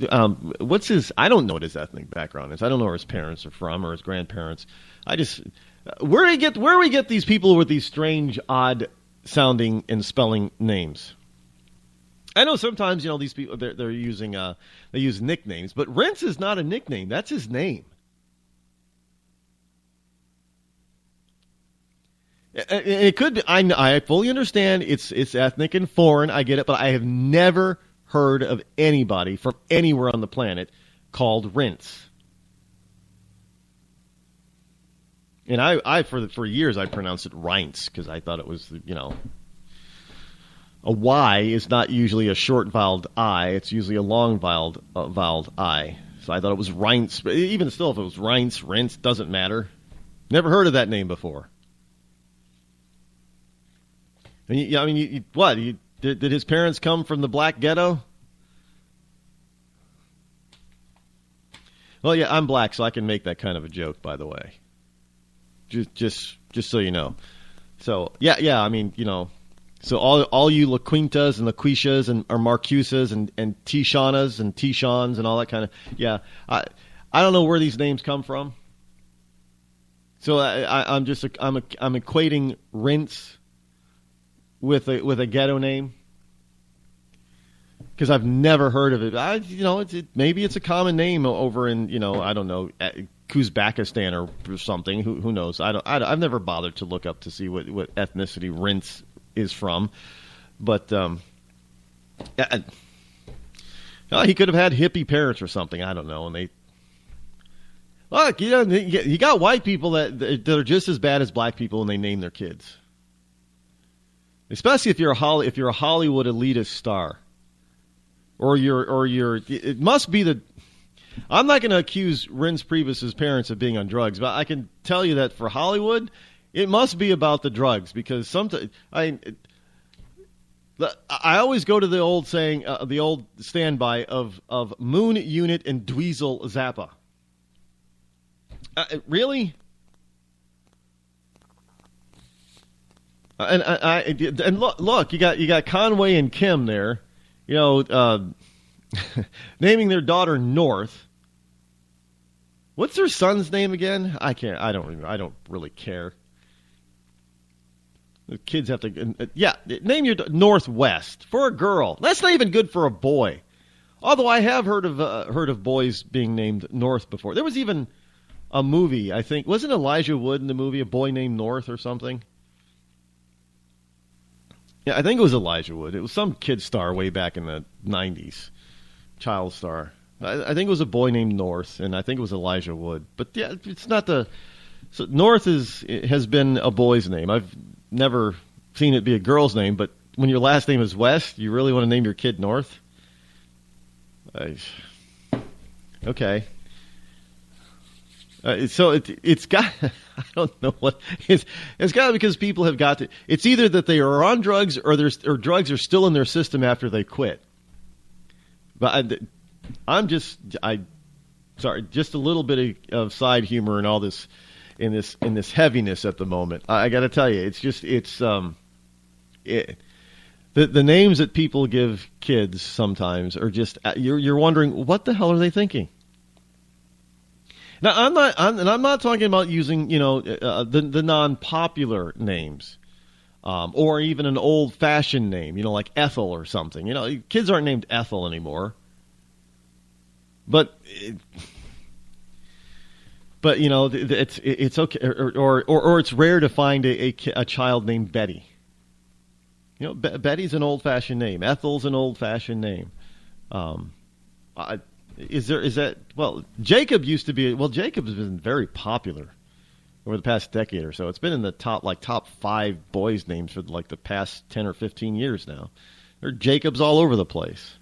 What's his? I don't know what his ethnic background is. I don't know where his parents are from or his grandparents. Where we get these people with these strange, odd sounding and spelling names. I know sometimes these people they're using they use nicknames, but Reince is not a nickname. That's his name. It could be. I fully understand it's ethnic and foreign. I get it, but I have never heard of anybody from anywhere on the planet called Reince. And I for years I pronounced it Reince because I thought it was a Y is not usually a short voweled I. It's usually a long voweled I. So I thought it was Reince. Even still, if it was Reince, Rince, doesn't matter. Never heard of that name before. And what? Did his parents come from the black ghetto? Well, yeah, I'm black, so I can make that kind of a joke, by the way. Just so you know. So, yeah, I mean, so all you LaQuintas and LaQuishas and or Marcusas and Tishanas and Tishans and all that kind of, yeah, I don't know where these names come from. So I'm equating Rince with a ghetto name. Because I've never heard of it. Maybe it's a common name over in, I don't know, Uzbekistan or something. Who knows? I've never bothered to look up to see what ethnicity Rince is from. But he could have had hippie parents or something. I don't know. And you got white people that are just as bad as black people, and they name their kids. Especially if you're a Hollywood elitist star. Or it must be I'm not going to accuse Rince Priebus's parents of being on drugs, but I can tell you that for Hollywood, it must be about the drugs, because sometimes I always go to the old saying, the old standby of Moon Unit and Dweezil Zappa. Really? And look, you got Conway and Kim there. Naming their daughter North. What's their son's name again? I don't really care. The kids have to. Name your Northwest for a girl. That's not even good for a boy. Although I have heard of boys being named North before. There was even a movie. I think wasn't Elijah Wood in the movie A Boy Named North or something. Yeah, I think it was Elijah Wood. It was some kid star way back in the 90s. Child star. I think it was A Boy Named North, and I think it was Elijah Wood. But yeah, it's not the... So North has been a boy's name. I've never seen it be a girl's name, but when your last name is West, you really want to name your kid North? Okay. So it's got, I don't know what, it's got to because people have got to, it's either that they are on drugs or drugs are still in their system after they quit. But sorry, just a little bit of side humor and all this, in this heaviness at the moment. I got to tell you, the names that people give kids sometimes are just, you're wondering, what the hell are they thinking? Now, I'm not talking about using, the non-popular names, or even an old-fashioned name, like Ethel or something. Kids aren't named Ethel anymore. But it's okay, or it's rare to find a child named Betty. Betty's an old-fashioned name. Ethel's an old-fashioned name. Jacob used to be, Jacob has been very popular over the past decade or so. It's been in the top 5 boys' names for the past 10 or 15 years now. There are Jacobs all over the place.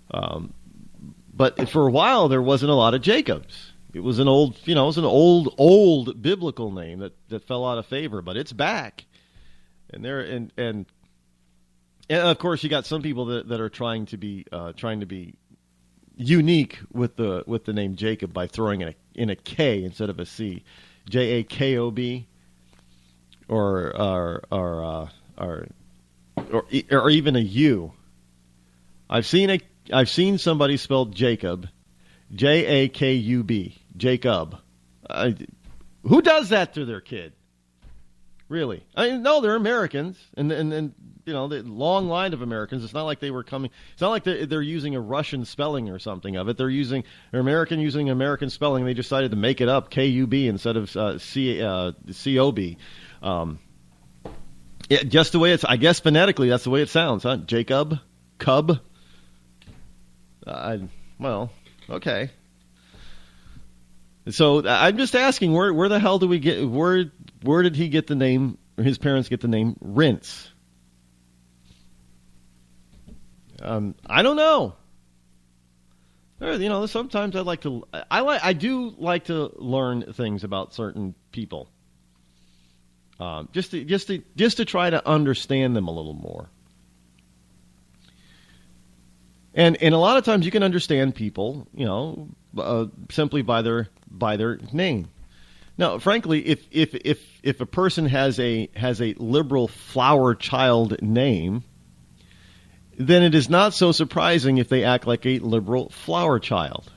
But for a while there wasn't a lot of Jacobs. It was an old biblical name that fell out of favor, but it's back. And of course, you got some people that are trying to be unique with the name Jacob by throwing in a K instead of a C, Jacob, or even a U. I've seen somebody spelled Jacob, Jakub, Jacob. Who does that to their kid? Really? No, they're Americans, and the long line of Americans. It's not like they were coming. It's not like they're using a Russian spelling or something of it. They're American using American spelling. They decided to make it up, Kub instead of Cob. Just the way it's. I guess phonetically, that's the way it sounds, huh? Jacob, Cub. Okay. So I'm just asking, where the hell do we get? Where did he get the name? Or his parents get the name Rince? I don't know. Or, sometimes I do like to learn things about certain people. Just to try to understand them a little more. And a lot of times you can understand people, simply by their name. Now, frankly, if a person has a liberal flower child name, then it is not so surprising if they act like a liberal flower child.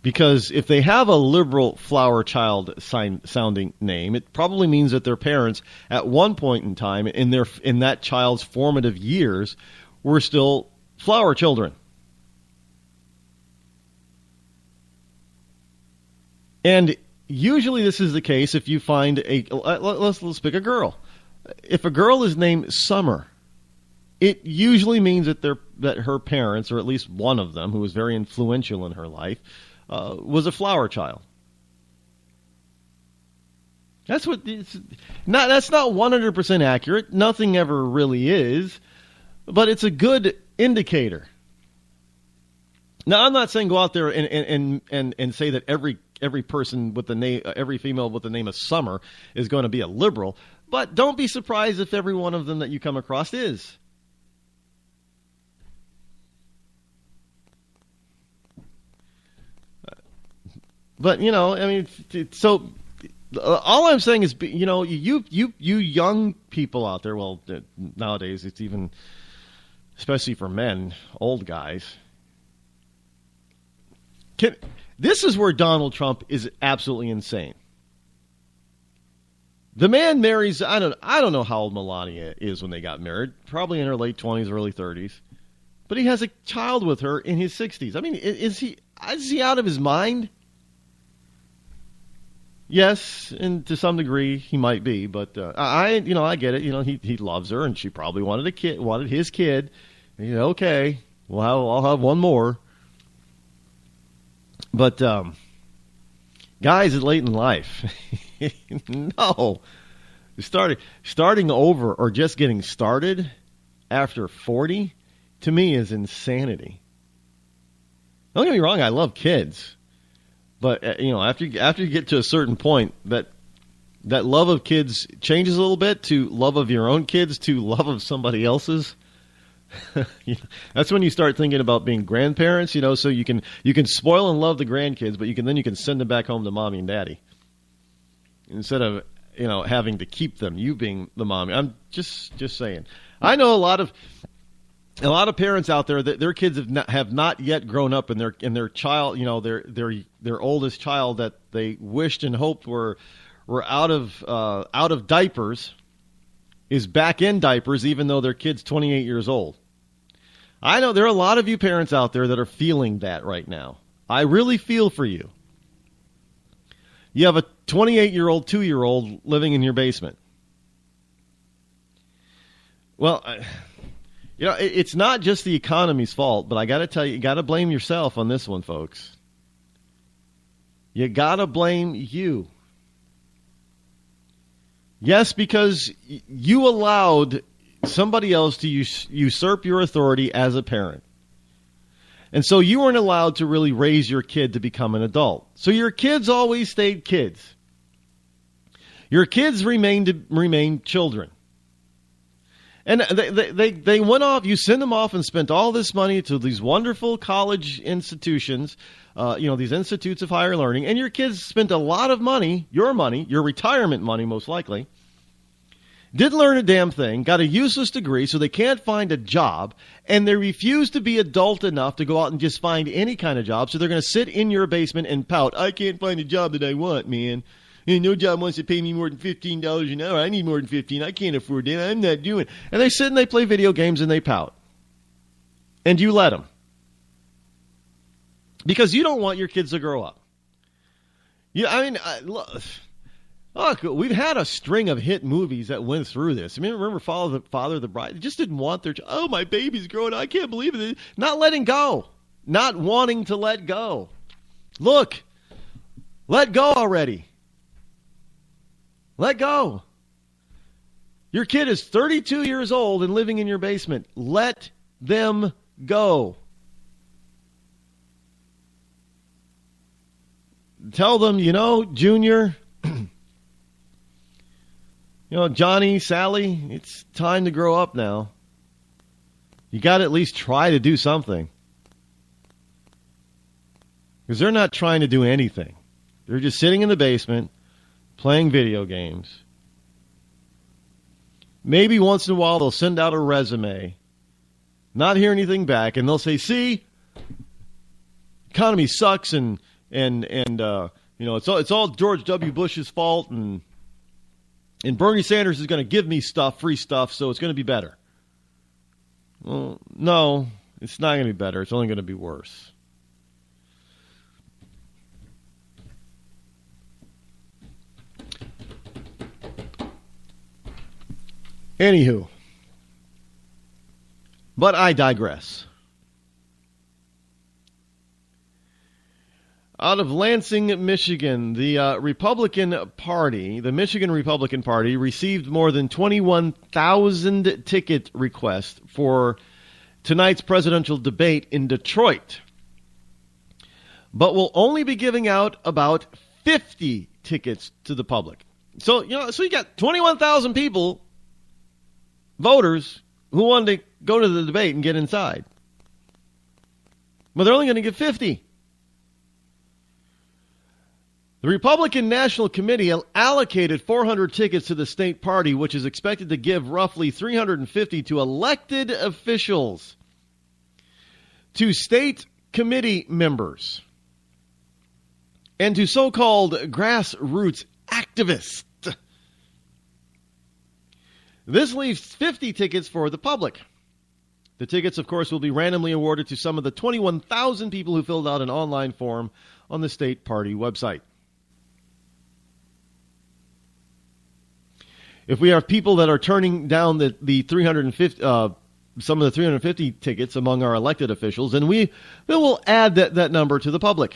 Because if they have a liberal flower child sounding name, it probably means that their parents, at one point in time in that child's formative years, were still flower children. And usually this is the case if you find let's pick a girl. If a girl is named Summer, it usually means that her parents, or at least one of them, who was very influential in her life, was a flower child. That's not 100% accurate. Nothing ever really is, but it's a good indicator. Now, I'm not saying go out there and say that every person with the name, every female with the name of Summer is going to be a liberal, but don't be surprised if every one of them that you come across is. But, so all I'm saying is, you young people out there, well, nowadays it's even, especially for men, old guys. This is where Donald Trump is absolutely insane. The man marries, I don't know how old Melania is when they got married, probably in her late 20s, early 30s. But he has a child with her in his 60s. I mean, is he out of his mind? Yes, and to some degree he might be, but I get it. He loves her, and she probably wanted his kid. Okay, well, I'll have one more. But guys late in life, no, starting over or just getting started after 40, to me is insanity. Don't get me wrong, I love kids. But, after you get to a certain point, that love of kids changes a little bit to love of your own kids to love of somebody else's. That's when you start thinking about being grandparents, so you can spoil and love the grandkids, but you can send them back home to mommy and daddy. Instead of, having to keep them, you being the mommy. I'm just saying. I know a lot of parents out there that their kids have not yet grown up, and their child, their oldest child that they wished and hoped were out of diapers is back in diapers, even though their kid's 28 years old. I know there are a lot of you parents out there that are feeling that right now. I really feel for you. You have a 28-year-old, 2-year-old living in your basement. Well, it's not just the economy's fault, but I got to tell you, you got to blame yourself on this one, folks. You got to blame you. Yes, because you allowed somebody else to usurp your authority as a parent. And so you weren't allowed to really raise your kid to become an adult. So your kids always stayed kids. Your kids remained children. And they went off, you send them off and spent all this money to these wonderful college institutions, these institutes of higher learning, and your kids spent a lot of money, your retirement money most likely, didn't learn a damn thing, got a useless degree, so they can't find a job, and they refuse to be adult enough to go out and just find any kind of job, so they're going to sit in your basement and pout, I can't find a job that I want, man. And no job wants to pay me more than $15 an hour. I need more than $15. I can't afford that. I'm not doing it. And they sit and they play video games and they pout. And you let them. Because you don't want your kids to grow up. Look, we've had a string of hit movies that went through this. I mean, remember Father of the Bride? They just didn't want my baby's growing up. I can't believe it. Not letting go. Not wanting to let go. Look, let go already. Let go. Your kid is 32 years old and living in your basement. Let them go. tell them, Junior, Johnny, Sally, it's time to grow up now. You got to at least try to do something. Because they're not trying to do anything. They're just sitting in the basement, playing video games. Maybe once in a while they'll send out a resume, not hear anything back, and they'll say, see, economy sucks, and it's all George W. Bush's fault, and Bernie Sanders is going to give me free stuff, so it's going to be better. Well, no, it's not going to be better. It's only going to be worse. Anywho, but I digress. Out of Lansing, Michigan, the Republican Party, the Michigan Republican Party, received more than 21,000 ticket requests for tonight's presidential debate in Detroit, but will only be giving out about 50 tickets to the public. So you got 21,000 people, voters, who wanted to go to the debate and get inside. But they're only going to give 50. The Republican National Committee allocated 400 tickets to the state party, which is expected to give roughly 350 to elected officials, to state committee members, and to so-called grassroots activists. This leaves 50 tickets for the public. The tickets, of course, will be randomly awarded to some of the 21,000 people who filled out an online form on the state party website. If we have people that are turning down the 350, some of the 350 tickets among our elected officials, then we will add that number to the public.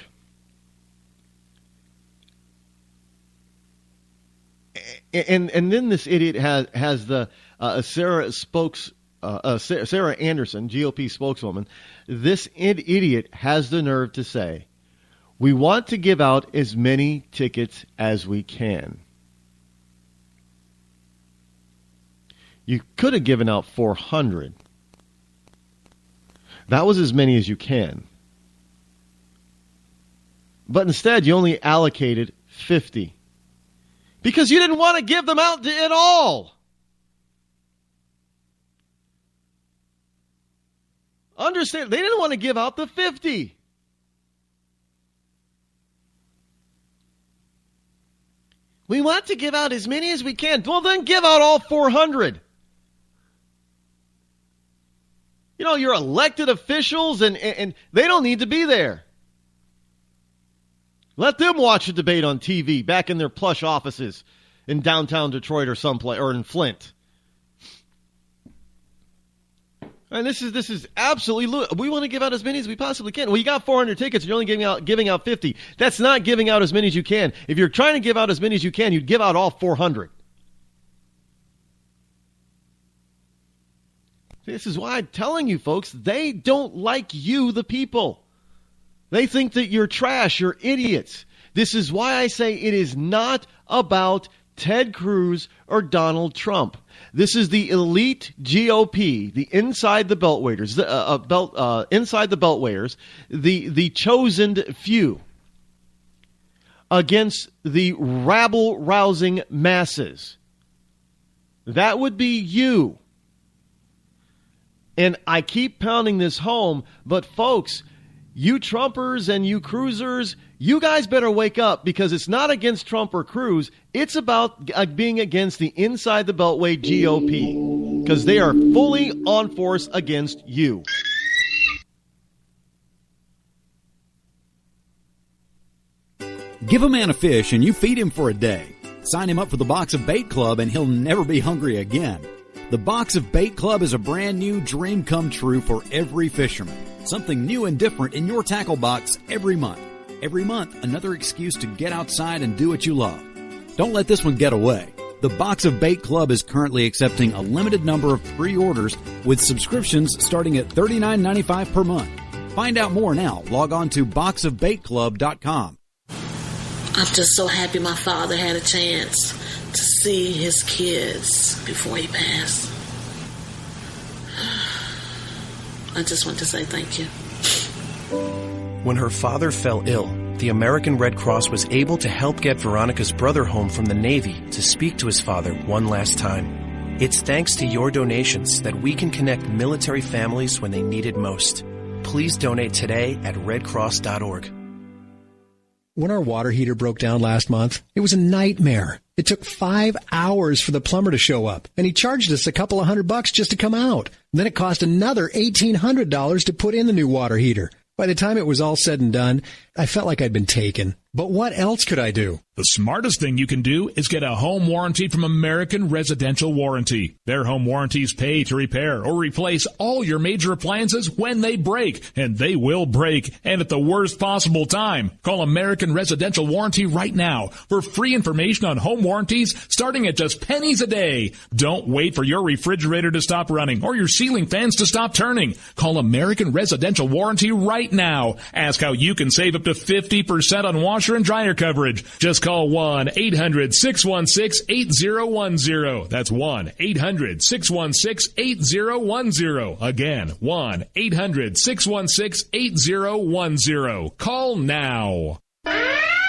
And then this idiot has the Sarah Anderson, GOP spokeswoman. This idiot has the nerve to say, we want to give out as many tickets as we can. You could have given out 400. That was as many as you can. But instead, you only allocated 50. Because you didn't want to give them out at all. Understand, they didn't want to give out the 50. We want to give out as many as we can. Well, then give out all 400. Your elected officials, and they don't need to be there. Let them watch the debate on TV back in their plush offices in downtown Detroit or someplace, or in Flint. And this is absolutely, we want to give out as many as we possibly can. Well, you got 400 tickets and you're only giving out 50. That's not giving out as many as you can. If you're trying to give out as many as you can, you'd give out all 400. This is why I'm telling you, folks, they don't like you, the people. They think that you're trash, you're idiots. This is why I say it is not about Ted Cruz or Donald Trump. This is the elite GOP, the inside the beltways, the chosen few, against the rabble-rousing masses. That would be you. And I keep pounding this home, but folks, you Trumpers and you Cruzers, you guys better wake up, because it's not against Trump or Cruz. It's about being against the inside the Beltway GOP, because they are fully on force against you. Give a man a fish and you feed him for a day. Sign him up for the Box of Bait Club and he'll never be hungry again. The Box of Bait Club is a brand new dream come true for every fisherman. Something new and different in your tackle box every month. Every month, another excuse to get outside and do what you love. Don't let this one get away. The Box of Bait Club is currently accepting a limited number of pre-orders with subscriptions starting at $39.95 per month. Find out more now. Log on to boxofbaitclub.com. I'm just so happy my father had a chance to see his kids before he passed. I just want to say thank you. When her father fell ill, the American Red Cross was able to help get Veronica's brother home from the Navy to speak to his father one last time. It's thanks to your donations that we can connect military families when they need it most. Please donate today at redcross.org. When our water heater broke down last month, it was a nightmare. It took 5 hours for the plumber to show up, and he charged us a couple of $100 just to come out. Then it cost another $1,800 to put in the new water heater. By the time it was all said and done, I felt like I'd been taken. But what else could I do? The smartest thing you can do is get a home warranty from American Residential Warranty. Their home warranties pay to repair or replace all your major appliances when they break, and they will break, and at the worst possible time. Call American Residential Warranty right now for free information on home warranties starting at just pennies a day. Don't wait for your refrigerator to stop running or your ceiling fans to stop turning. Call American Residential Warranty right now. Ask how you can save up to 50% on washer and dryer coverage. Just call 1-800-616-8010. That's 1-800-616-8010. Again, 1-800-616-8010. Call now.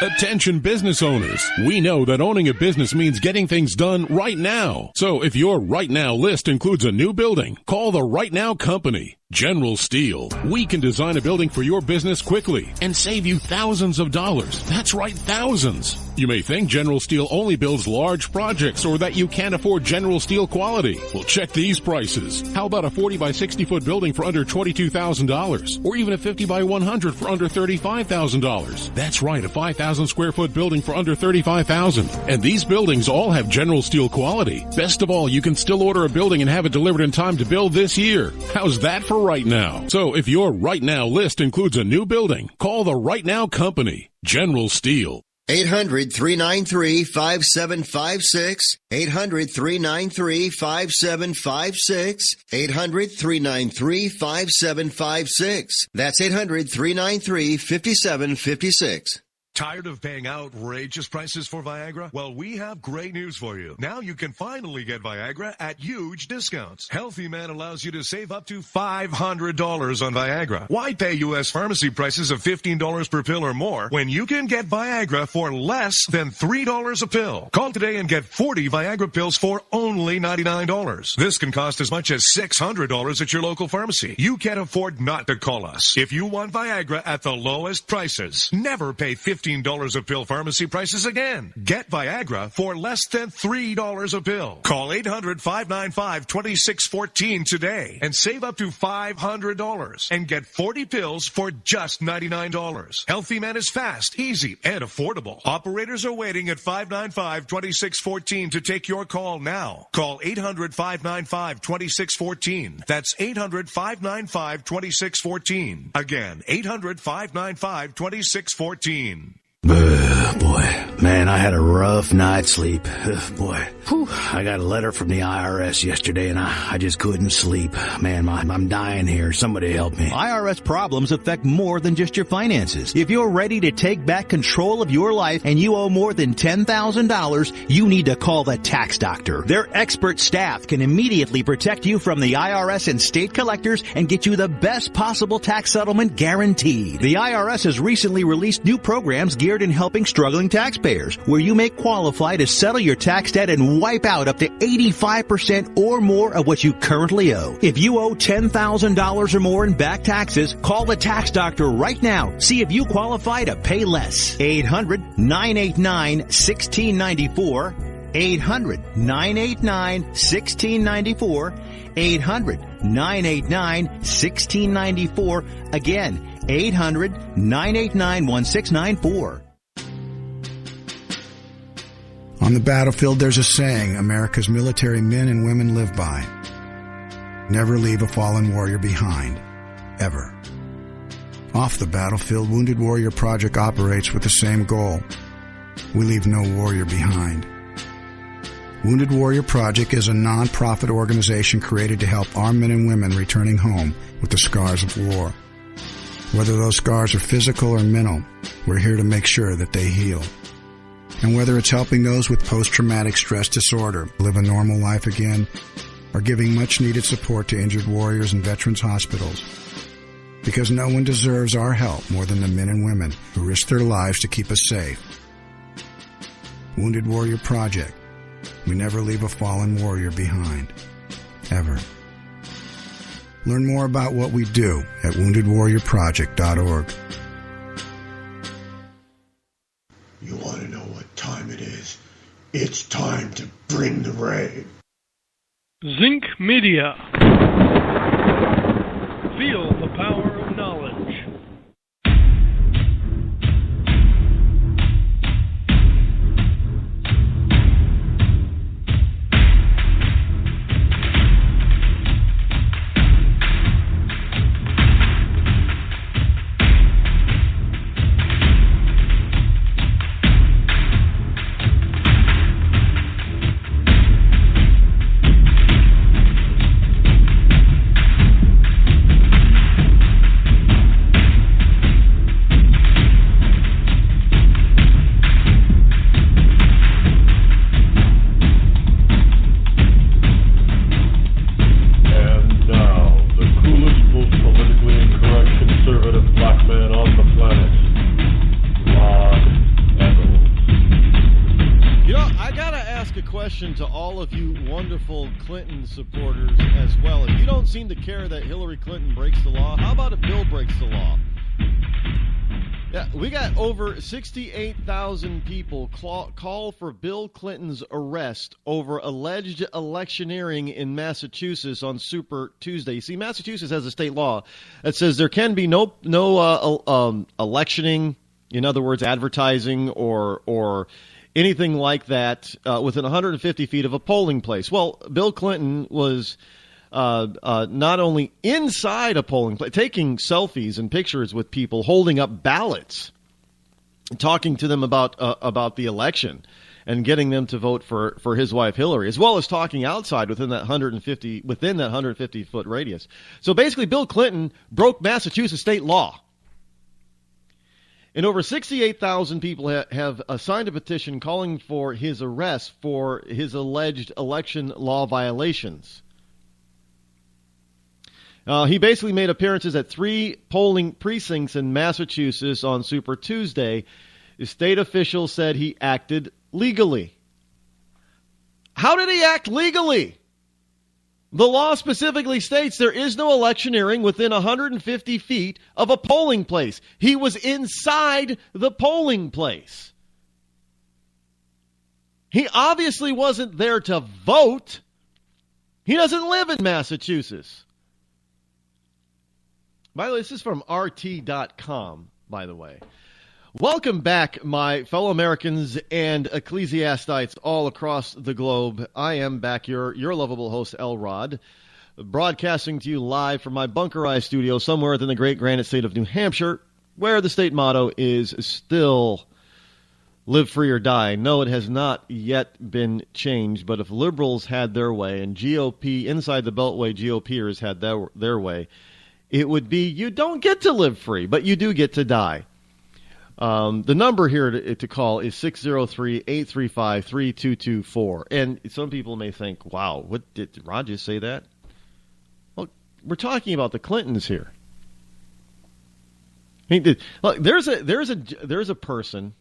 Attention business owners. We know that owning a business means getting things done right now. So if your right now list includes a new building, call the Right Now Company. General Steel. We can design a building for your business quickly and save you thousands of dollars. That's right, thousands. You may think General Steel only builds large projects or that you can't afford General Steel quality. Well, check these prices. How about a 40 by 60 foot building for under $22,000? Or even a 50 by 100 for under $35,000? That's right, a 5,000 square foot building for under $35,000. And these buildings all have General Steel quality. Best of all, you can still order a building and have it delivered in time to build this year. How's that for right now? So if your right now list includes a new building, call the Right Now Company. General Steel. 800-393-5756. 800-393-5756. 800-393-5756. That's 800-393-5756. Tired of paying outrageous prices for Viagra? Well, we have great news for you. Now you can finally get Viagra at huge discounts. Healthy Man allows you to save up to $500 on Viagra. Why pay U.S. pharmacy prices of $15 per pill or more when you can get Viagra for less than $3 a pill? Call today and get 40 Viagra pills for only $99. This can cost as much as $600 at your local pharmacy. You can't afford not to call us. If you want Viagra at the lowest prices, never pay $15 a pill pharmacy prices again. Get Viagra for less than $3 a pill. Call 800-595-2614 today and save up to $500 and get 40 pills for just $99. Healthy Man is fast, easy, and affordable. Operators are waiting at 595-2614 to take your call now. Call 800-595-2614. That's 800-595-2614. Again, 800-595-2614. Boy, man, I had a rough night's sleep. Boy, I got a letter from the IRS yesterday, and I just couldn't sleep. Man, I'm dying here. Somebody help me. IRS problems affect more than just your finances. If you're ready to take back control of your life and you owe more than $10,000, you need to call the tax doctor. Their expert staff can immediately protect you from the IRS and state collectors and get you the best possible tax settlement guaranteed. The IRS has recently released new programs geared in helping struggling taxpayers, where you may qualify to settle your tax debt and wipe out up to 85% or more of what you currently owe. If you owe $10,000 or more in back taxes, call the tax doctor right now. See if you qualify to pay less. 800-989-1694. 800-989-1694. 800-989-1694. Again, 800-989-1694. On the battlefield, there's a saying America's military men and women live by. Never leave a fallen warrior behind. Ever. Off the battlefield, Wounded Warrior Project operates with the same goal. We leave no warrior behind. Wounded Warrior Project is a non-profit organization created to help our men and women returning home with the scars of war. Whether those scars are physical or mental, we're here to make sure that they heal. And whether it's helping those with post-traumatic stress disorder live a normal life again, or giving much-needed support to injured warriors in veterans' hospitals. Because no one deserves our help more than the men and women who risk their lives to keep us safe. Wounded Warrior Project. We never leave a fallen warrior behind. Ever. Learn more about what we do at woundedwarriorproject.org. You want to know what time it is? It's time to bring the rain. Zinc Media. Feel the power of knowledge. To all of you wonderful Clinton supporters as well. If you don't seem to care that Hillary Clinton breaks the law, how about if Bill breaks the law? Yeah, we got over 68,000 people call for Bill Clinton's arrest over alleged electioneering in Massachusetts on Super Tuesday. You see, Massachusetts has a state law that says there can be no electioning, in other words, advertising or anything like that within 150 feet of a polling place. Well, Bill Clinton was not only inside a polling place, taking selfies and pictures with people, holding up ballots, talking to them about the election and getting them to vote for his wife Hillary, as well as talking outside within that 150 foot radius. So basically, Bill Clinton broke Massachusetts state law. And over 68,000 people have signed a petition calling for his arrest for his alleged election law violations. He basically made appearances at 3 polling precincts in Massachusetts on Super Tuesday. State officials said he acted legally. How did he act legally? The law specifically states there is no electioneering within 150 feet of a polling place. He was inside the polling place. He obviously wasn't there to vote. He doesn't live in Massachusetts. By the way, this is from RT.com, by the way. Welcome back, my fellow Americans and ecclesiastites all across the globe. I am back, your lovable host, L. Rod, broadcasting to you live from my bunkerized studio somewhere within the great granite state of New Hampshire, where the state motto is still live free or die. No, it has not yet been changed, but if liberals had their way and GOP, inside the Beltway GOPers had their way, it would be you don't get to live free, but you do get to die. The number here to call is 603-835-3224. And some people may think, wow, what did Rod just say that? Well, we're talking about the Clintons here. I mean, look, there's a person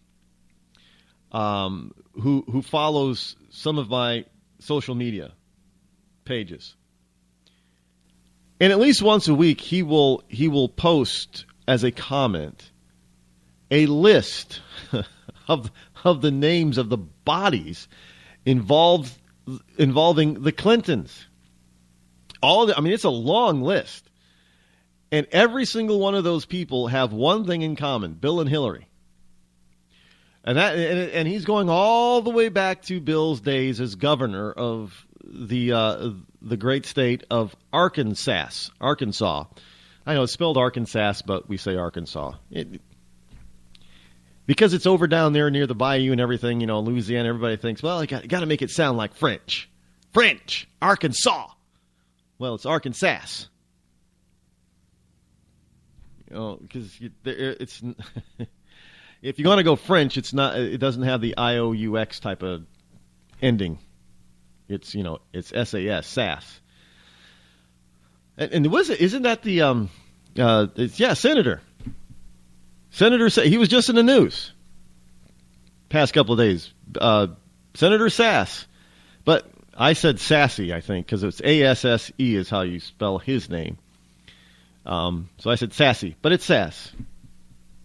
who follows some of my social media pages. And at least once a week he will post as a comment a list of the names of the bodies involving the Clintons. It's a long list. And every single one of those people have one thing in common, Bill and Hillary. And he's going all the way back to Bill's days as governor of the great state of Arkansas. I know it's spelled Arkansas, but we say Arkansas. Because it's over down there near the bayou and everything, Louisiana, everybody thinks, well, you got to make it sound like French. French, Arkansas. Well, it's Arkansas. Because it's If you're going to go French, it doesn't have the IOUX type of ending. It's, it's SAS, SAS. And isn't that the, Senator. He was just in the news past couple of days. Senator Sass. But I said Sassy, I think, because it's ASSE is how you spell his name. So I said Sassy, but it's Sass.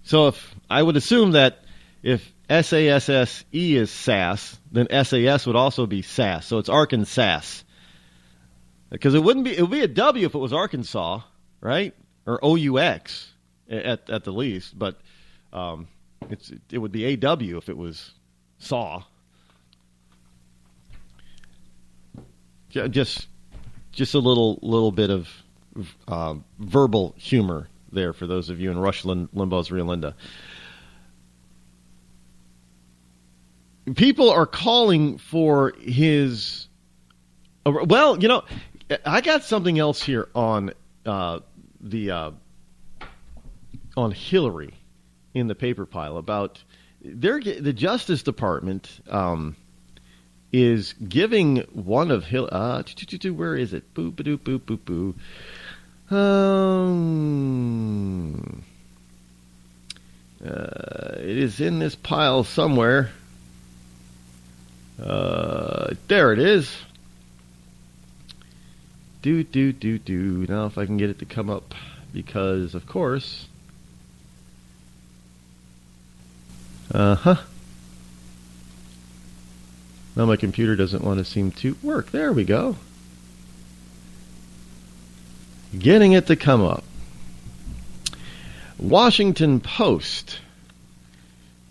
So if I would assume that if SASSE is SAS, then SAS would also be SAS. So it's Arkansas. Because it would be a W if it was Arkansas, right? Or OUX at the least, but it would be AW if it was SAW. Just a little bit of verbal humor there for those of you in Rush Limbaugh's Rio Linda. People are calling for his. Well, I got something else here on on Hillary in the paper pile about the Justice Department is giving one of where is it? Boo ba doo boo boo boo. It is in this pile somewhere. There it is. Do. Now if I can get it to come up, because of course. Now my computer doesn't want to seem to work. There we go. Getting it to come up. Washington Post.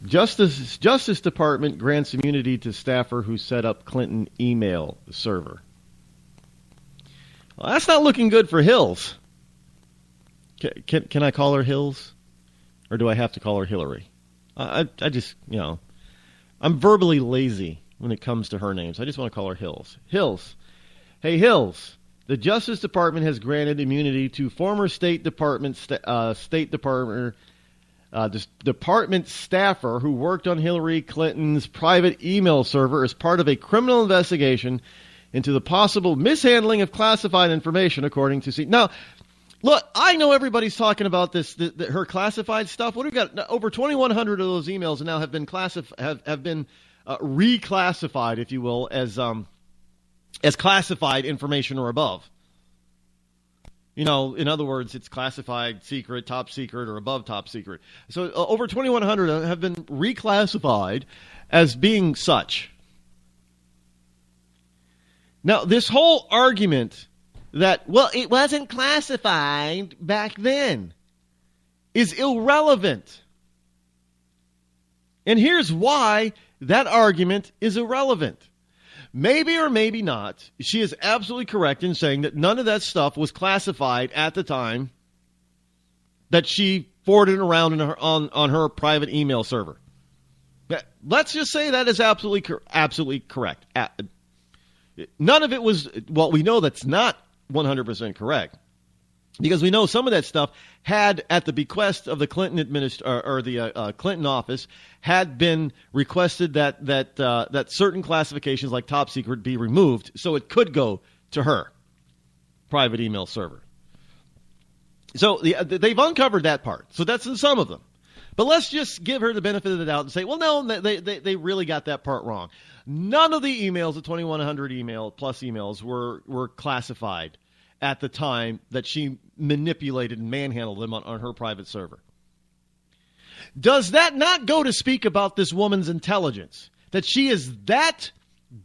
Justice Department grants immunity to staffer who set up Clinton email server. Well, that's not looking good for Hills. Can I call her Hills? Or do I have to call her Hillary? I just, I'm verbally lazy when it comes to her names. I just want to call her Hills. Hills. Hey, Hills. The Justice Department has granted immunity to former State Department department staffer who worked on Hillary Clinton's private email server as part of a criminal investigation into the possible mishandling of classified information, according to Now, look, I know everybody's talking about this, her classified stuff. What have we got? Over 2,100 of those emails now have been reclassified, if you will, as classified information or above. In other words, it's classified, secret, top secret, or above top secret. So over 2,100 have been reclassified as being such. Now, this whole argument that, it wasn't classified back then is irrelevant. And here's why that argument is irrelevant. Maybe or maybe not, she is absolutely correct in saying that none of that stuff was classified at the time that she forwarded around on her private email server. Let's just say that is absolutely correct. None of it was, we know that's not 100% correct. Because we know some of that stuff had, at the bequest of the Clinton Clinton office, had been requested that certain classifications like top secret be removed, so it could go to her private email server. So they've uncovered that part. So that's in some of them. But let's just give her the benefit of the doubt and say, well, no, they really got that part wrong. None of the emails, the 2,100 plus emails, were classified at the time that she manipulated and manhandled them on her private server. Does that not go to speak about this woman's intelligence? That she is that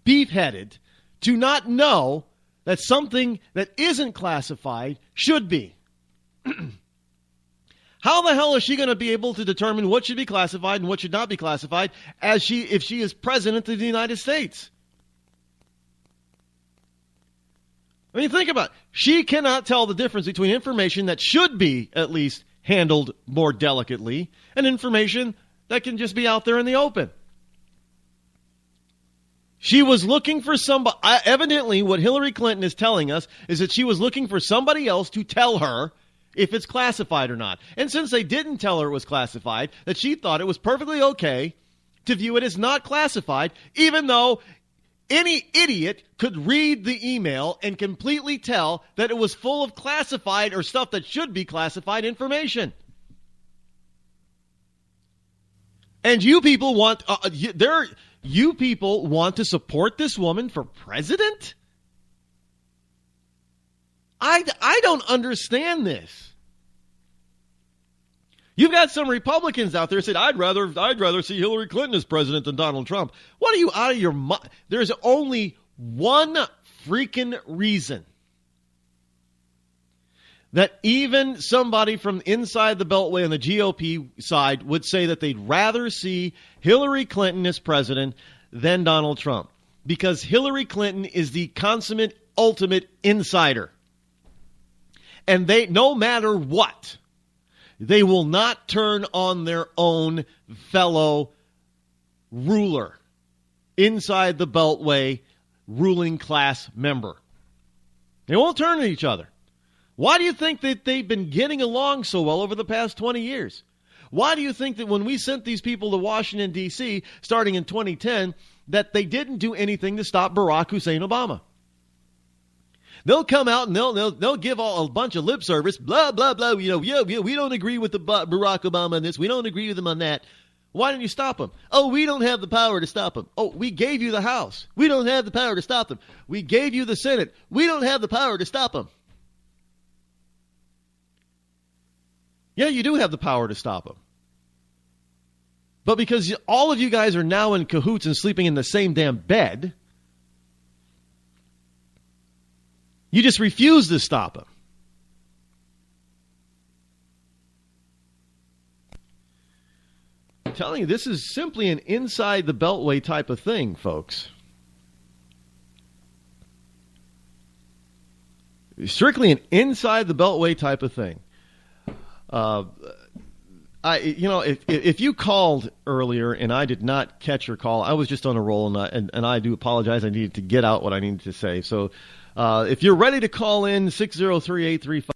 beef-headed to not know that something that isn't classified should be? How the hell is she going to be able to determine what should be classified and what should not be classified if she is president of the United States? I mean, think about it. She cannot tell the difference between information that should be at least handled more delicately and information that can just be out there in the open. She was looking for somebody. Evidently, what Hillary Clinton is telling us is that she was looking for somebody else to tell her if it's classified or not. And since they didn't tell her it was classified, that she thought it was perfectly okay to view it as not classified, even though any idiot could read the email and completely tell that it was full of classified or stuff that should be classified information. And you people want you people want to support this woman for president? I don't understand this. You've got some Republicans out there saying, I'd rather see Hillary Clinton as president than Donald Trump. What are you out of your mind? There's only one freaking reason that even somebody from inside the Beltway on the GOP side would say that they'd rather see Hillary Clinton as president than Donald Trump. Because Hillary Clinton is the consummate, ultimate insider. And they, no matter what, they will not turn on their own fellow ruler, inside the Beltway ruling class member. They won't turn on each other. Why do you think that they've been getting along so well over the past 20 years? Why do you think that when we sent these people to Washington, D.C., starting in 2010, that they didn't do anything to stop Barack Hussein Obama? They'll come out and they'll give a bunch of lip service, blah, blah, blah. We don't agree with Barack Obama on this. We don't agree with him on that. Why didn't you stop him? Oh, we don't have the power to stop him. Oh, we gave you the House. We don't have the power to stop them. We gave you the Senate. We don't have the power to stop him. Yeah, you do have the power to stop him. But because all of you guys are now in cahoots and sleeping in the same damn bed, you just refuse to stop him. I'm telling you, this is simply an inside the Beltway type of thing, folks. Strictly an inside the Beltway type of thing. If you called earlier and I did not catch your call, I was just on a roll, and I do apologize. I needed to get out what I needed to say. So if you're ready to call in, 603-835.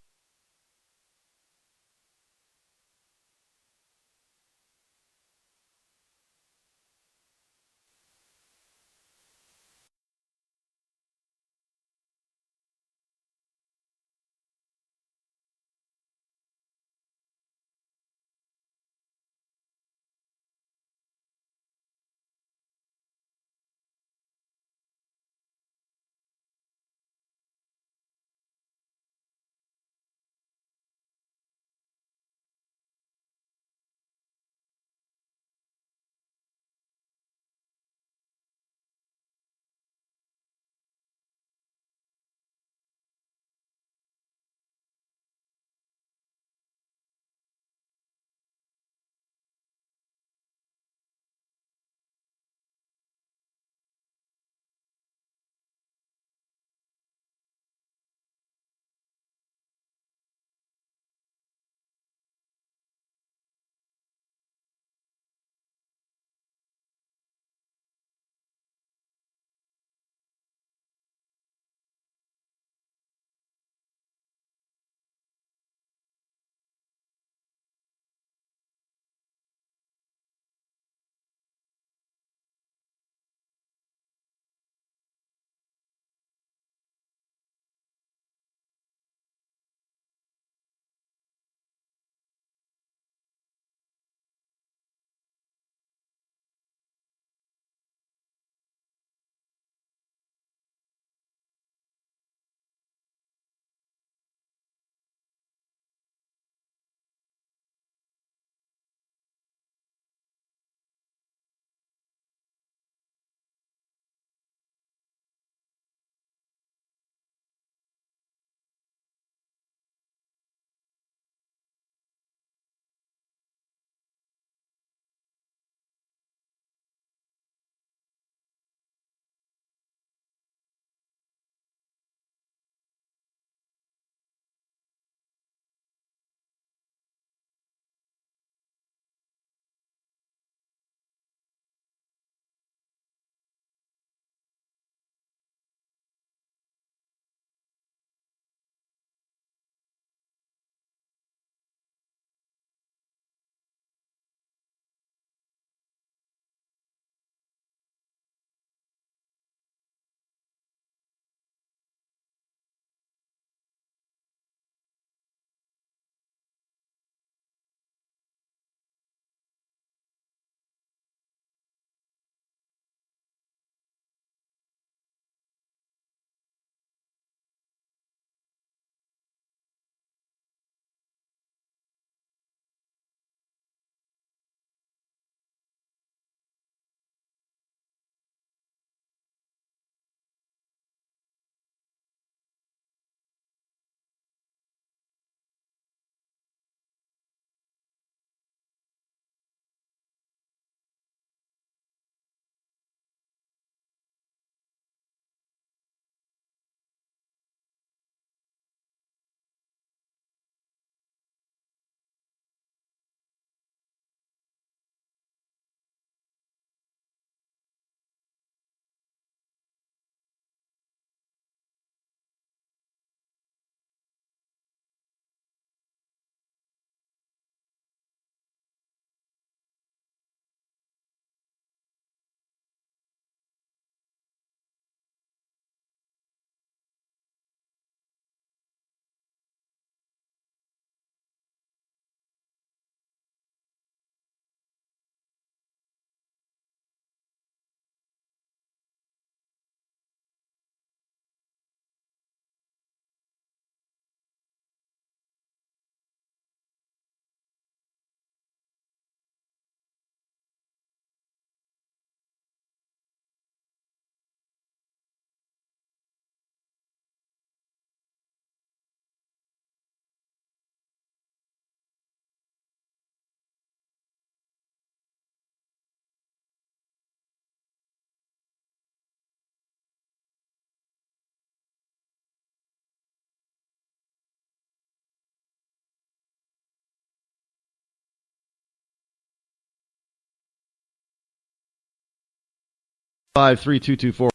757-53224.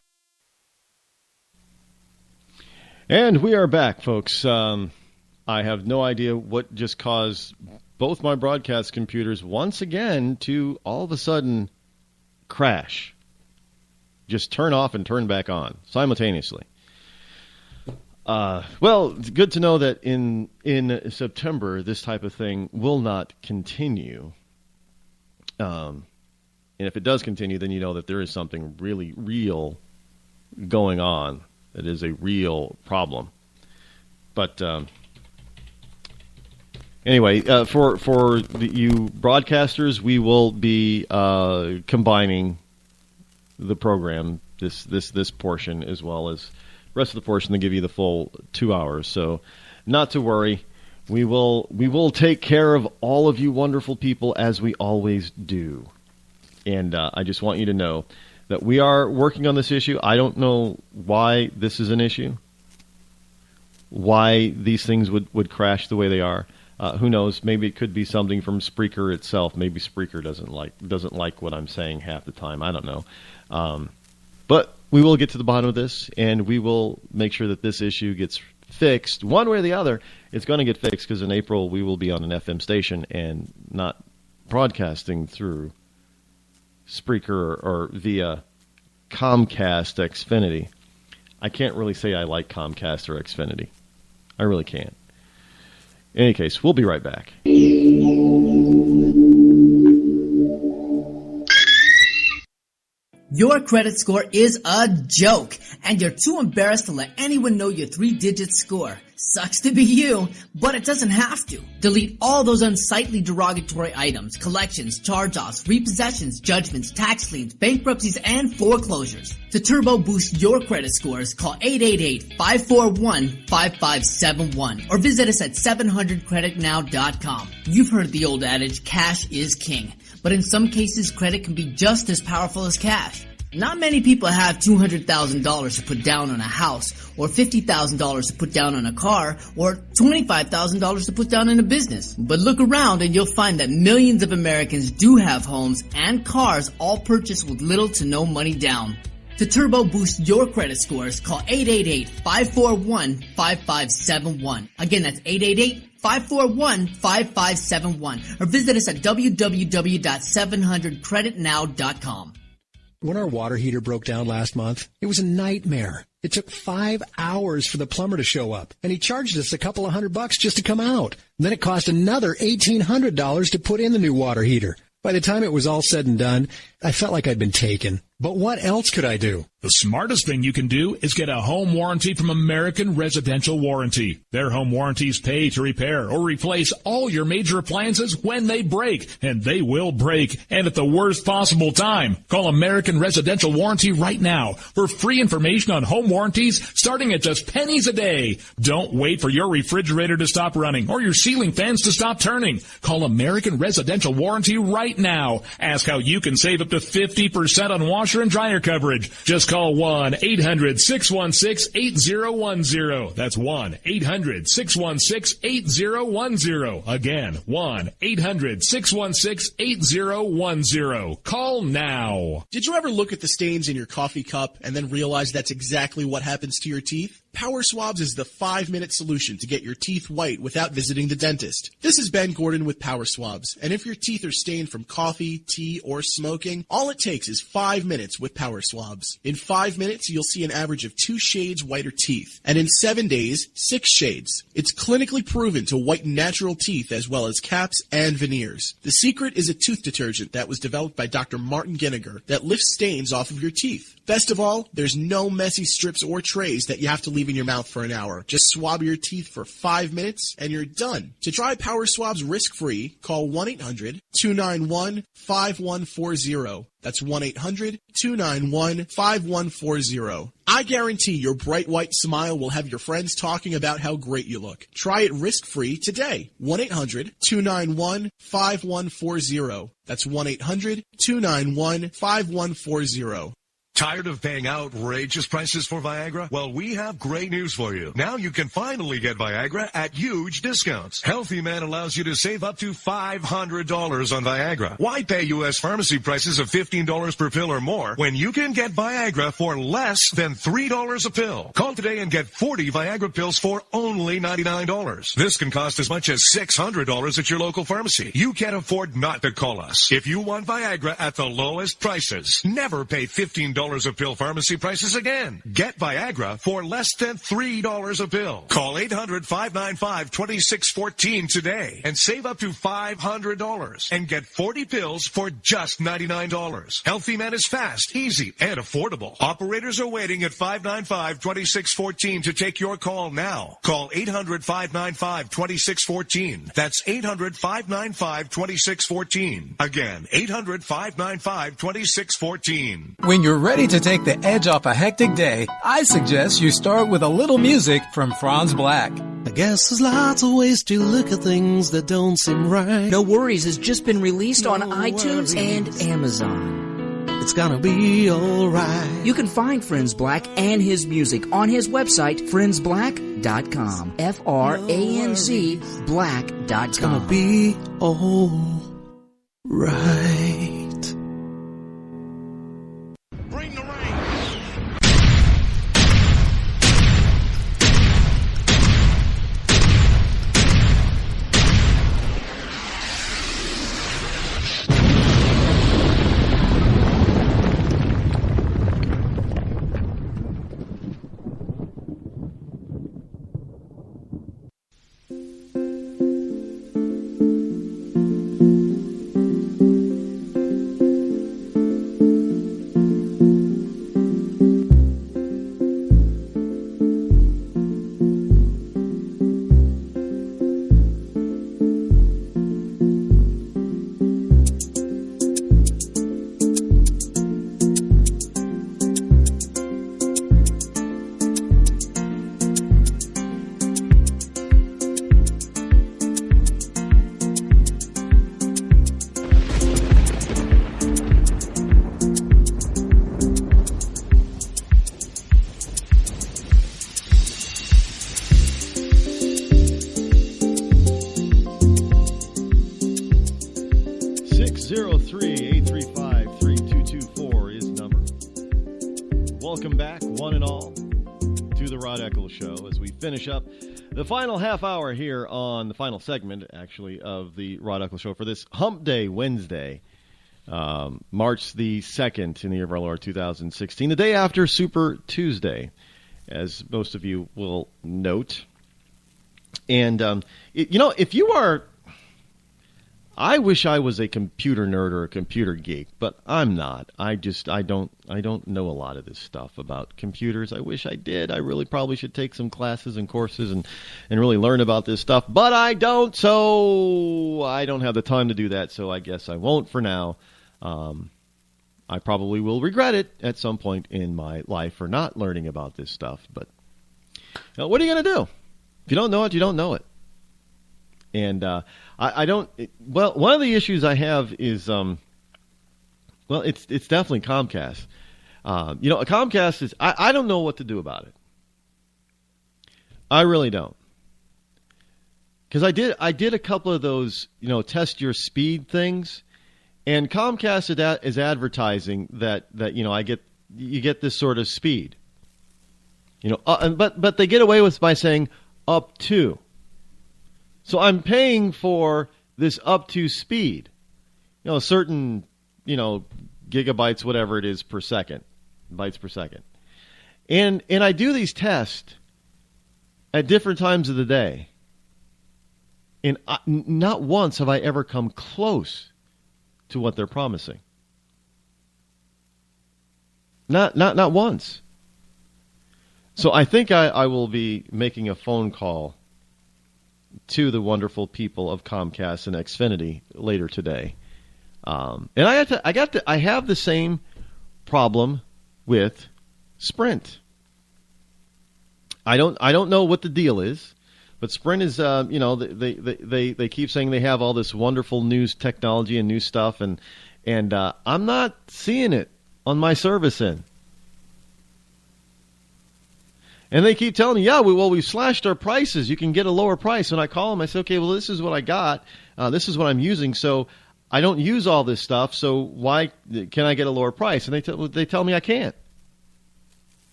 And we are back, folks. I have no idea what just caused both my broadcast computers once again to all of a sudden crash. Just turn off and turn back on simultaneously. Well, it's good to know that in September this type of thing will not continue. And if it does continue, then you know that there is something really real going on. It is a real problem. But anyway, for you broadcasters, we will be combining the program, this portion, as well as the rest of the portion to give you the full 2 hours. So not to worry. We will take care of all of you wonderful people as we always do. And I just want you to know that we are working on this issue. I don't know why this is an issue, why these things would crash the way they are. Who knows? Maybe it could be something from Spreaker itself. Maybe Spreaker doesn't like what I'm saying half the time. I don't know. But we will get to the bottom of this, and we will make sure that this issue gets fixed. One way or the other, it's going to get fixed, because in April we will be on an FM station and not broadcasting through Spreaker or via Comcast Xfinity. I can't really say I like Comcast or Xfinity. I really can't. In any case, we'll be right back. Your credit score is a joke, and you're too embarrassed to let anyone know your 3-digit score. Sucks to be you, but it doesn't have to. Delete all those unsightly derogatory items, collections, charge-offs, repossessions, judgments, tax liens, bankruptcies, and foreclosures. To turbo boost your credit scores, call 888-541-5571 or visit us at 700creditnow.com. You've heard the old adage, cash is king. But in some cases, credit can be just as powerful as cash. Not many people have $200,000 to put down on a house, or $50,000 to put down on a car, or $25,000 to put down in a business. But look around and you'll find that millions of Americans do have homes and cars, all purchased with little to no money down. To turbo boost your credit scores, call 888-541-5571. Again, that's 888-541-5571. Or visit us at www.700creditnow.com. When our water heater broke down last month, it was a nightmare. It took 5 hours for the plumber to show up, and he charged us a couple of $100 just to come out. And then it cost another $1,800 to put in the new water heater. By the time it was all said and done, I felt like I'd been taken. But what else could I do? The smartest thing you can do is get a home warranty from American Residential Warranty. Their home warranties pay to repair or replace all your major appliances when they break, and they will break, and at the worst possible time. Call American Residential Warranty right now for free information on home warranties starting at just pennies a day. Don't wait for your refrigerator to stop running or your ceiling fans to stop turning. Call American Residential Warranty right now. Ask how you can save up to 50% on washer and dryer coverage. Just call 1-800-616-8010. That's 1-800-616-8010. Again, 1-800-616-8010. Call now. Did you ever look at the stains in your coffee cup and then realize that's exactly what happens to your teeth? Power Swabs is the 5-minute solution to get your teeth white without visiting the dentist. This is Ben Gordon with Power Swabs, and if your teeth are stained from coffee, tea, or smoking, all it takes is 5 minutes with Power Swabs. In 5 minutes, you'll see an average of 2 shades whiter teeth, and in 7 days, 6 shades. It's clinically proven to whiten natural teeth as well as caps and veneers. The secret is a tooth detergent that was developed by Dr. Martin Ginniger that lifts stains off of your teeth. Best of all, there's no messy strips or trays that you have to leave in your mouth for an hour. Just swab your teeth for 5 minutes and you're done. To try Power Swabs risk-free, call 1-800-291-5140. That's 1-800-291-5140. I guarantee your bright white smile will have your friends talking about how great you look. Try it risk-free today. 1-800-291-5140. That's 1-800-291-5140. Tired of paying outrageous prices for Viagra? Well, we have great news for you. Now you can finally get Viagra at huge discounts. Healthy Man allows you to save up to $500 on Viagra. Why pay U.S. pharmacy prices of $15 per pill or more when you can get Viagra for less than $3 a pill? Call today and get 40 Viagra pills for only $99. This can cost as much as $600 at your local pharmacy. You can't afford not to call us. If you want Viagra at the lowest prices, never pay $15 a pill pharmacy prices again. Get Viagra for less than $3 a pill. Call 800-595-2614 today and save up to $500 and get 40 pills for just $99. Healthy Man is fast, easy, and affordable. Operators are waiting at 595-2614 to take your call now. Call 800-595-2614. That's 800-595-2614. Again, 800-595-2614. When you're ready to take the edge off a hectic day, I suggest you start with a little music from Franz Black. I guess there's lots of ways to look at things that don't seem right. No Worries has just been released on iTunes and Amazon. It's gonna be alright. You can find Franz Black and his music on his website, friendsblack.com. F-R-A-N-Z black.com. It's gonna be alright. Bring the rain. Rod Eccles Show as we finish up the final half hour here on the final segment, actually, of the Rod Eccles Show for this Hump Day Wednesday, March the 2nd in the year of our Lord 2016, the day after Super Tuesday, as most of you will note. And, if you are... I wish I was a computer nerd or a computer geek, but I'm not. I don't know a lot of this stuff about computers. I wish I did. I really probably should take some classes and courses and really learn about this stuff, but I don't, so I don't have the time to do that, so I guess I won't for now. I probably will regret it at some point in my life for not learning about this stuff, but what are you going to do? If you don't know it, you don't know it. And I don't. Well, one of the issues I have is, it's definitely Comcast. A Comcast is. I don't know what to do about it. I really don't. Because I did a couple of those, test your speed things, and Comcast is advertising that you get this sort of speed. But they get away with by saying up to. So I'm paying for this up to speed, a certain, gigabytes, whatever it is per second, bytes per second. And I do these tests at different times of the day. And not once have I ever come close to what they're promising. Not once. So I think I will be making a phone call to the wonderful people of Comcast and Xfinity later today, and I have the same problem with Sprint. I don't know what the deal is, but Sprint is they keep saying they have all this wonderful news technology and new stuff, and I'm not seeing it on my service end. And they keep telling me, yeah, we slashed our prices. You can get a lower price. And I call them. I say, okay, well, this is what I got. This is what I'm using. So I don't use all this stuff. So why can I get a lower price? And they tell me I can't.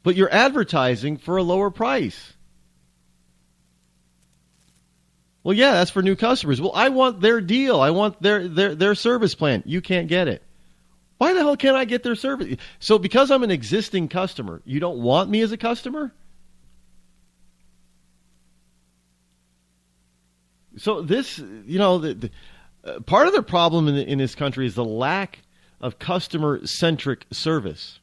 But you're advertising for a lower price. Well, yeah, that's for new customers. Well, I want their deal. I want their service plan. You can't get it. Why the hell can't I get their service? So because I'm an existing customer, you don't want me as a customer? So this, part of the problem in this country is the lack of customer-centric service.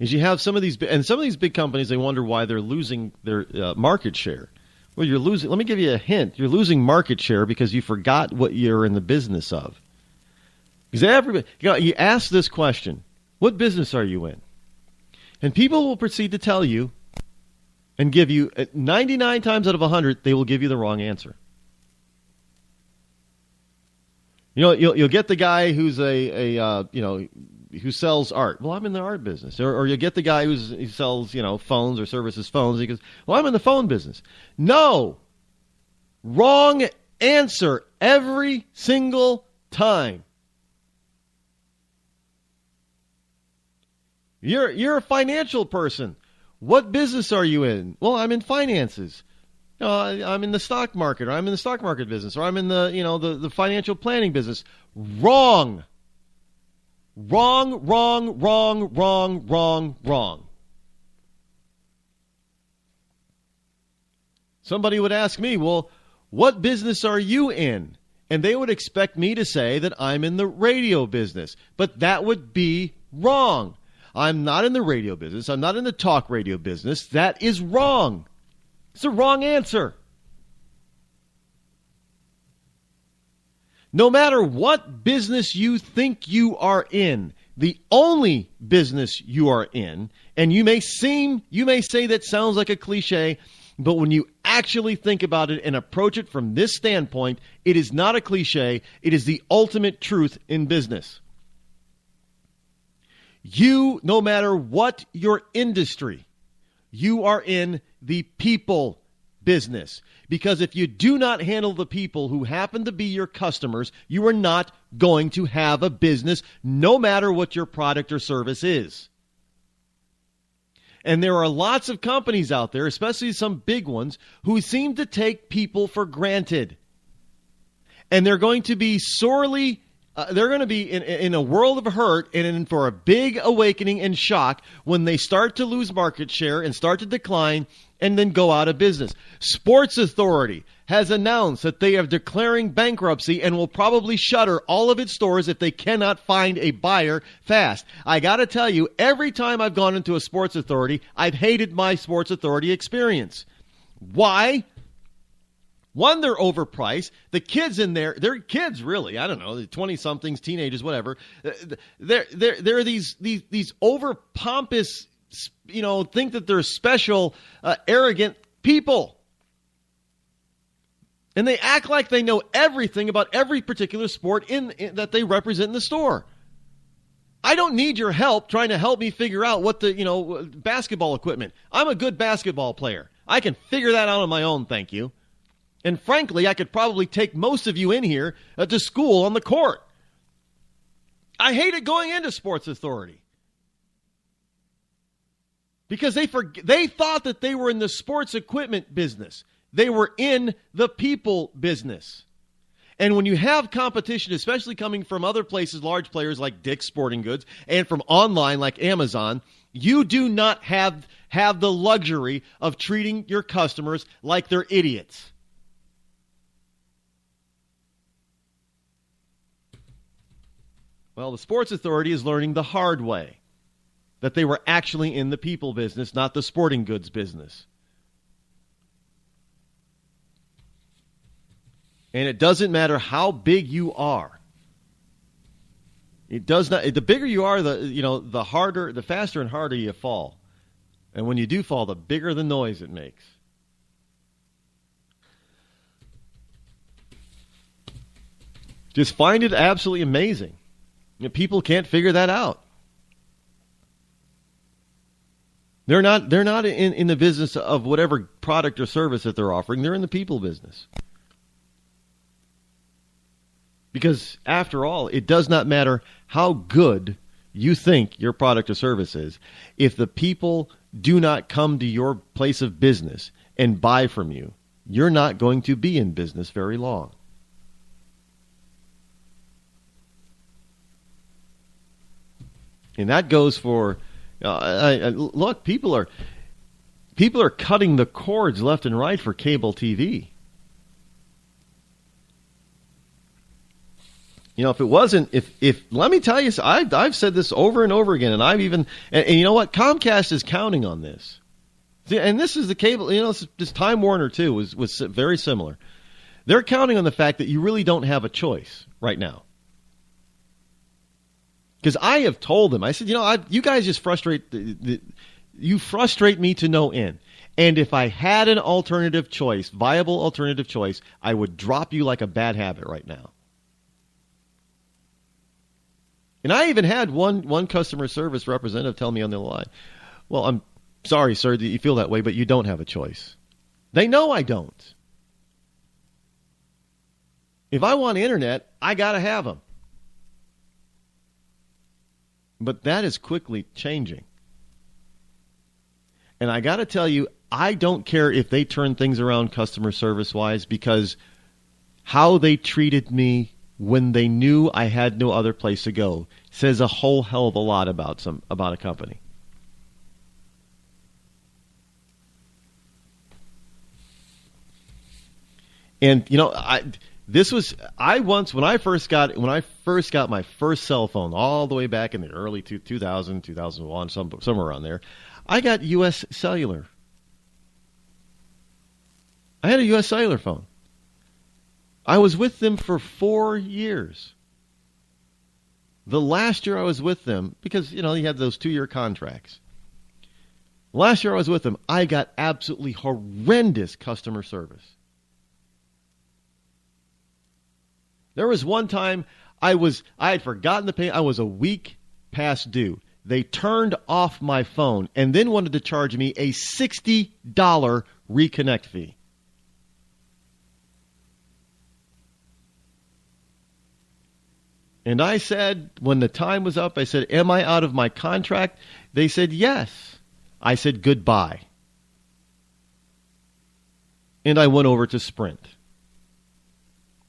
Is you have some of these big companies, they wonder why they're losing their market share. Well, you're losing. Let me give you a hint. You're losing market share because you forgot what you're in the business of. Because everybody, you ask this question: what business are you in? And people will proceed to tell you and give you 99 times out of 100, they will give you the wrong answer. You'll get the guy who's who sells art. Well, I'm in the art business. Or you get the guy who sells, phones or services phones. He goes, well, I'm in the phone business. No. Wrong answer every single time. You're a financial person. What business are you in? Well, I'm in finances. I'm in the stock market, or I'm in the stock market business, or I'm in the financial planning business. Wrong. Wrong, wrong, wrong, wrong, wrong, wrong. Somebody would ask me, well, what business are you in? And they would expect me to say that I'm in the radio business. But that would be wrong. I'm not in the radio business. I'm not in the talk radio business. That is wrong. It's the wrong answer. No matter what business you think you are in, the only business you are in, and you may say that sounds like a cliche, but when you actually think about it and approach it from this standpoint, it is not a cliche. It is the ultimate truth in business. No matter what your industry, you are in the people business. Because if you do not handle the people who happen to be your customers, you are not going to have a business, no matter what your product or service is. And there are lots of companies out there, especially some big ones, who seem to take people for granted. And they're going to be they're going to be in a world of hurt and in for a big awakening and shock when they start to lose market share and start to decline and then go out of business. Sports Authority has announced that they are declaring bankruptcy and will probably shutter all of its stores if they cannot find a buyer fast. I got to tell you, every time I've gone into a Sports Authority, I've hated my Sports Authority experience. Why? One, they're overpriced. The kids in there, they're kids really. I don't know, 20-somethings, teenagers, whatever. They're these over-pompous, think that they're special, arrogant people. And they act like they know everything about every particular sport that they represent in the store. I don't need your help trying to help me figure out what basketball equipment. I'm a good basketball player. I can figure that out on my own, thank you. And frankly, I could probably take most of you in here to school on the court. I hated going into Sports Authority because they thought that they were in the sports equipment business. They were in the people business. And when you have competition, especially coming from other places, large players like Dick's Sporting Goods, and from online like Amazon, you do not have the luxury of treating your customers like they're idiots. Well, the Sports Authority is learning the hard way that they were actually in the people business, not the sporting goods business. And it doesn't matter how big you are. It does not. The bigger you are, the harder, the faster and harder you fall. And when you do fall, the bigger the noise it makes. Just find it absolutely amazing. People can't figure that out. They're not in the business of whatever product or service that they're offering. They're in the people business. Because after all, it does not matter how good you think your product or service is. If the people do not come to your place of business and buy from you, you're not going to be in business very long. And that goes for, look, people are cutting the cords left and right for cable TV. You know, if it wasn't, if let me tell you, I've said this over and over again, and I've even, and you know what, Comcast is counting on this. See, and this is the cable, you know, this Time Warner too was very similar. They're counting on the fact that you really don't have a choice right now. Because I have told them, I said, you know, you guys just frustrate you frustrate me to no end. And if I had an alternative choice, viable alternative choice, I would drop you like a bad habit right now. And I even had one customer service representative tell me on the line, well, I'm sorry, sir, that you feel that way, but you don't have a choice. They know I don't. If I want internet, I got to have them. But that is quickly changing. And I got to tell you, I don't care if they turn things around customer service-wise, because how they treated me when they knew I had no other place to go says a whole hell of a lot about a company. And you know, when I first got my first cell phone, all the way back in the early 2000, 2001, somewhere around there, I got U.S. Cellular. I had a U.S. Cellular phone. I was with them for 4 years. The last year I was with them, because, you know, you had those 2-year contracts. Last year I was with them, I got absolutely horrendous customer service. There was one time I had forgotten to pay. I was a week past due. They turned off my phone and then wanted to charge me a $60 reconnect fee. And I said, when the time was up, I said, am I out of my contract? They said, yes. I said, goodbye. And I went over to Sprint.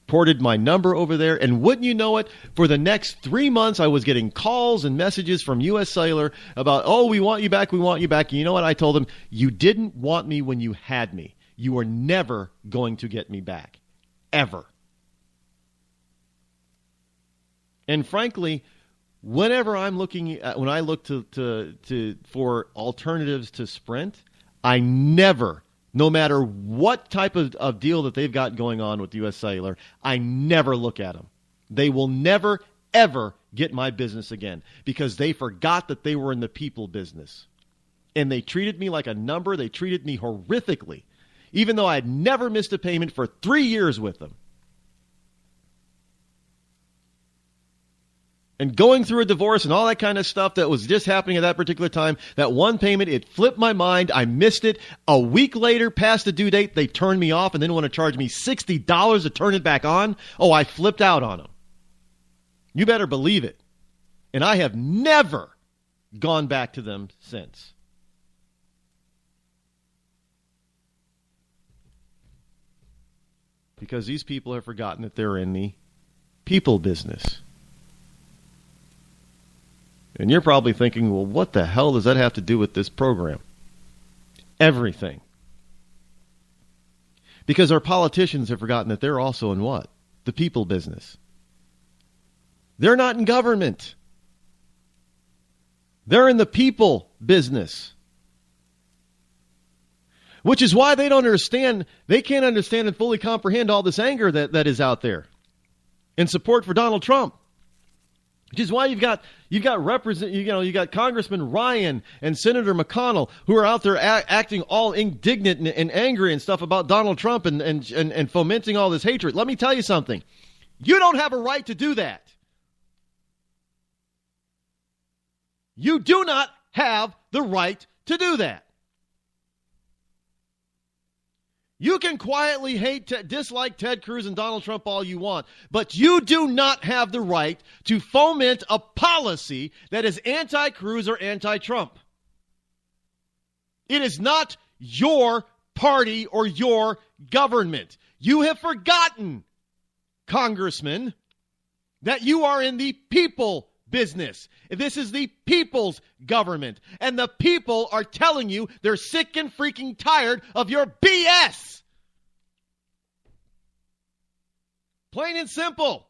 Ported my number over there, and wouldn't you know it, for the next 3 months I was getting calls and messages from U.S. Cellular about, oh, we want you back, we want you back. And you know what? I told them, you didn't want me when you had me. You are never going to get me back. Ever. And frankly, whenever I'm looking at, when I look for alternatives to Sprint, I never, no matter what type of deal that they've got going on with U.S. Cellular, I never look at them. They will never, ever get my business again, because they forgot that they were in the people business. And they treated me like a number. They treated me horrifically, even though I had never missed a payment for 3 years with them. And going through a divorce and all that kind of stuff that was just happening at that particular time, that one payment, it flipped my mind. I missed it. A week later, past the due date, they turned me off and then want to charge me $60 to turn it back on. Oh, I flipped out on them. You better believe it. And I have never gone back to them since. Because these people have forgotten that they're in the people business. And you're probably thinking, well, what the hell does that have to do with this program? Everything. Because our politicians have forgotten that they're also in what? The people business. They're not in government. They're in the people business. Which is why they don't understand, they can't understand and fully comprehend all this anger that is out there in support for Donald Trump. Which is why you've got Congressman Ryan and Senator McConnell who are out there acting all indignant and angry and stuff about Donald Trump and fomenting all this hatred. Let me tell you something. You don't have a right to do that. You do not have the right to to do that. You can quietly dislike Ted Cruz and Donald Trump all you want, but you do not have the right to foment a policy that is anti-Cruz or anti-Trump. It is not your party or your government. You have forgotten, Congressman, that you are in the people business. This is the people's government, and the people are telling you they're sick and freaking tired of your BS. Plain and simple.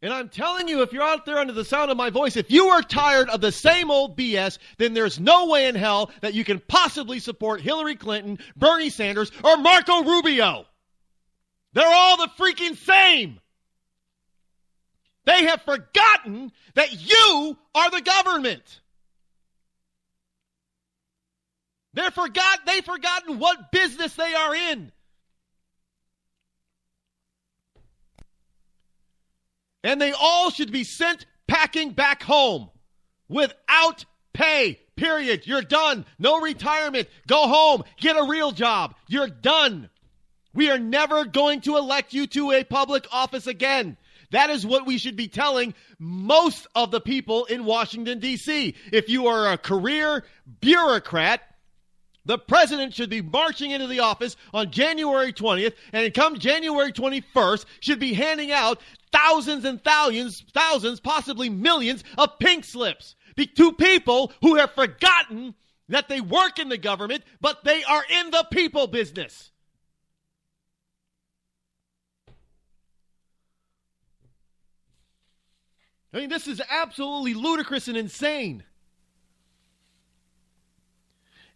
And I'm telling you, if you're out there under the sound of my voice, if you are tired of the same old BS, then there's no way in hell that you can possibly support Hillary Clinton, Bernie Sanders, or Marco Rubio. They're all the freaking same. They have forgotten that you are the government. They've forgotten what business they are in. And they all should be sent packing back home without pay, period. You're done. No retirement. Go home. Get a real job. You're done. We are never going to elect you to a public office again. That is what we should be telling most of the people in Washington, D.C. If you are a career bureaucrat, the president should be marching into the office on January 20th, and come January 21st, should be handing out thousands and thousands, possibly millions of pink slips to people who have forgotten that they work in the government, but they are in the people business. I mean, this is absolutely ludicrous and insane.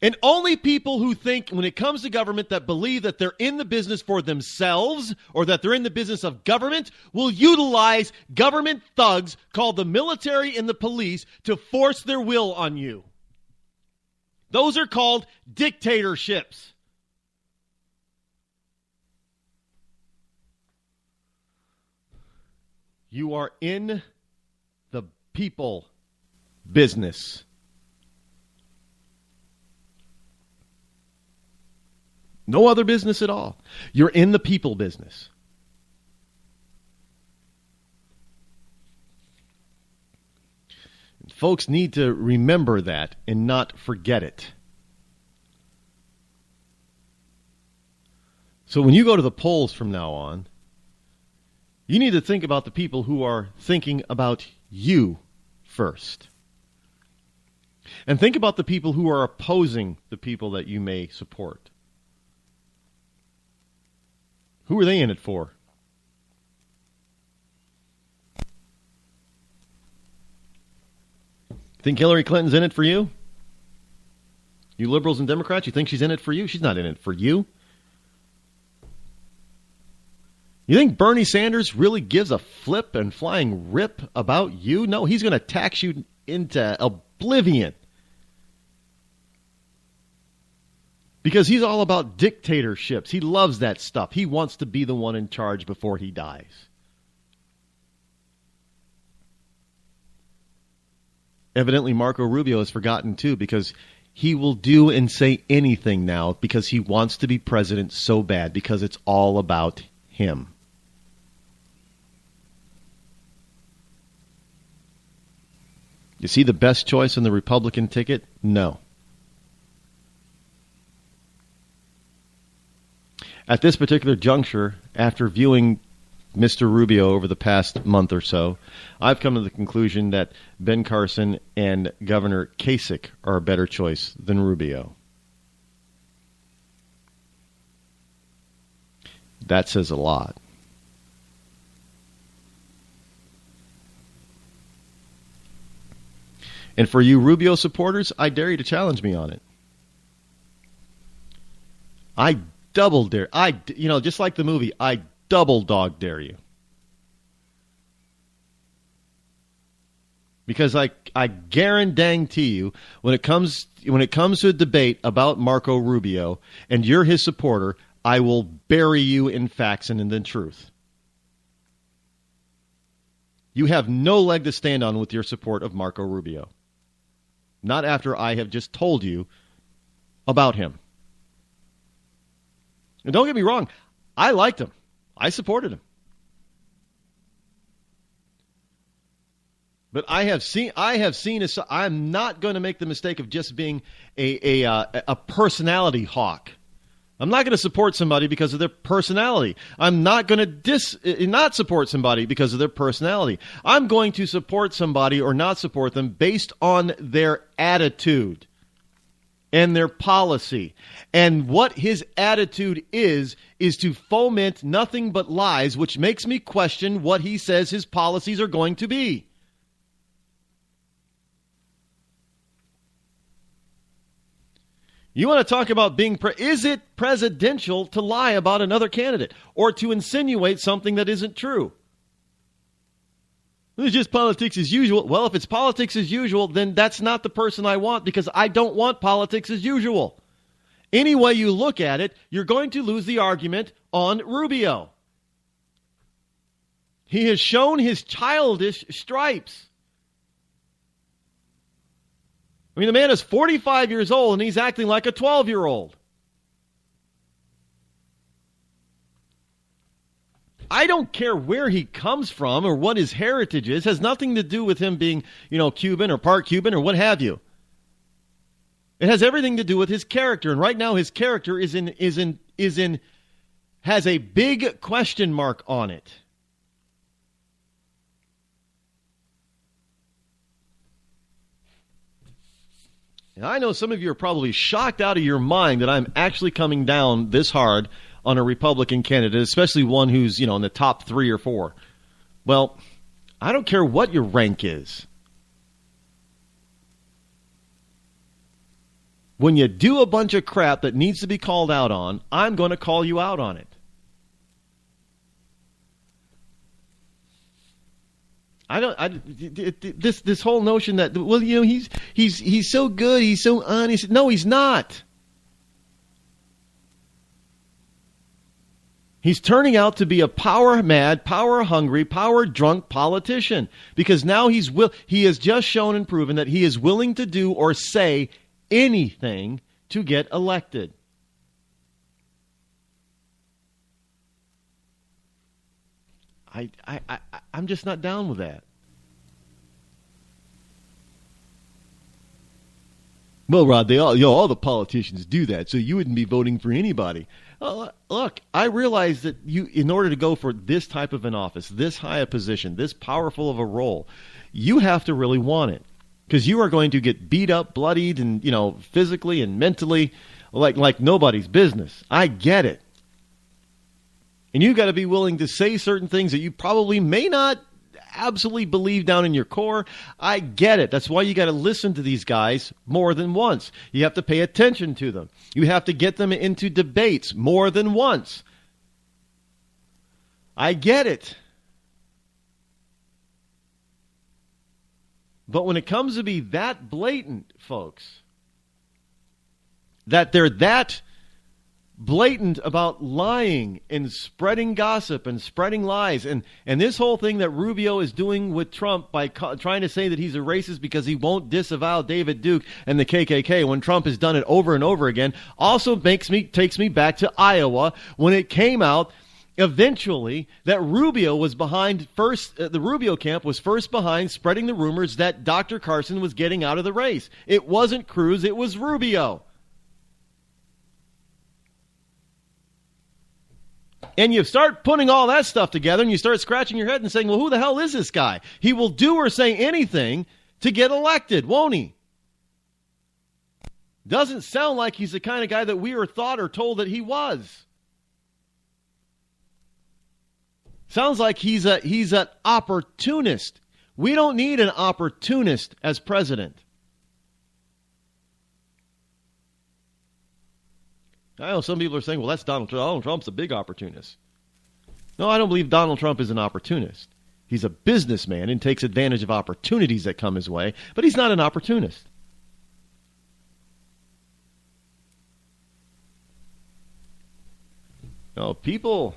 And only people who think, when it comes to government, that believe that they're in the business for themselves or that they're in the business of government will utilize government thugs called the military and the police to force their will on you. Those are called dictatorships. You are in the people business. No other business at all. You're in the people business. And folks need to remember that and not forget it. So when you go to the polls from now on, you need to think about the people who are thinking about you first. And think about the people who are opposing the people that you may support. Who are they in it for? Think Hillary Clinton's in it for you? You liberals and Democrats, you think she's in it for you? She's not in it for you. You think Bernie Sanders really gives a flip and flying rip about you? No, he's going to tax you into oblivion. Because he's all about dictatorships. He loves that stuff. He wants to be the one in charge before he dies. Evidently, Marco Rubio has forgotten too, because he will do and say anything now because he wants to be president so bad, because it's all about him. You see the best choice in the Republican ticket? No. At this particular juncture, after viewing Mr. Rubio over the past month or so, I've come to the conclusion that Ben Carson and Governor Kasich are a better choice than Rubio. That says a lot. And for you Rubio supporters, I dare you to challenge me on it. I double dare. Just like the movie, I double dog dare you. Because I guarantee you, when it comes to a debate about Marco Rubio and you're his supporter, I will bury you in facts and in the truth. You have no leg to stand on with your support of Marco Rubio. Not after I have just told you about him. And don't get me wrong, I liked him. I supported him. But I'm not going to make the mistake of just being a personality hawk. I'm not going to support somebody because of their personality. I'm not going to not support somebody because of their personality. I'm going to support somebody or not support them based on their attitude and their policy. And what his attitude is to foment nothing but lies, which makes me question what he says his policies are going to be. You want to talk about being, is it presidential to lie about another candidate or to insinuate something that isn't true? It's just politics as usual. Well, if it's politics as usual, then that's not the person I want, because I don't want politics as usual. Any way you look at it, you're going to lose the argument on Rubio. He has shown his childish stripes. I mean, the man is 45 years old, and he's acting like a 12-year-old. I don't care where he comes from or what his heritage is. It has nothing to do with him being, Cuban or part Cuban or what have you. It has everything to do with his character, and right now his character has a big question mark on it. And I know some of you are probably shocked out of your mind that I'm actually coming down this hard on a Republican candidate, especially one who's, in the top 3 or 4. Well, I don't care what your rank is. When you do a bunch of crap that needs to be called out on, I'm going to call you out on it. This whole notion that, he's so good, he's so honest. No, he's not. He's turning out to be a power-mad, power-hungry, power-drunk politician, because now he has just shown and proven that he is willing to do or say anything to get elected. I'm just not down with that. Well, Rod, all the politicians do that, so you wouldn't be voting for anybody. Look, I realize that in order to go for this type of an office, this high a position, this powerful of a role, you have to really want it, because you are going to get beat up, bloodied, and physically and mentally, like nobody's business. I get it. And you've got to be willing to say certain things that you probably may not absolutely believe down in your core. I get it. That's why you got to listen to these guys more than once. You have to pay attention to them. You have to get them into debates more than once. I get it. But when it comes to be that blatant, folks, that they're that blatant about lying and spreading gossip and spreading lies, and this whole thing that Rubio is doing with Trump by trying to say that he's a racist because he won't disavow David Duke and the KKK when Trump has done it over and over again, also takes me back to Iowa when it came out eventually that Rubio was behind first. The Rubio camp was first behind spreading the rumors that Dr. Carson was getting out of the race. It wasn't Cruz, it was Rubio. And you start putting all that stuff together and you start scratching your head and saying, well, who the hell is this guy? He will do or say anything to get elected, won't he? Doesn't sound like he's the kind of guy that we were thought or told that he was. Sounds like he's an opportunist. We don't need an opportunist as president. I know some people are saying, well, that's Donald Trump. Donald Trump's a big opportunist. No, I don't believe Donald Trump is an opportunist. He's a businessman and takes advantage of opportunities that come his way, but he's not an opportunist. No, people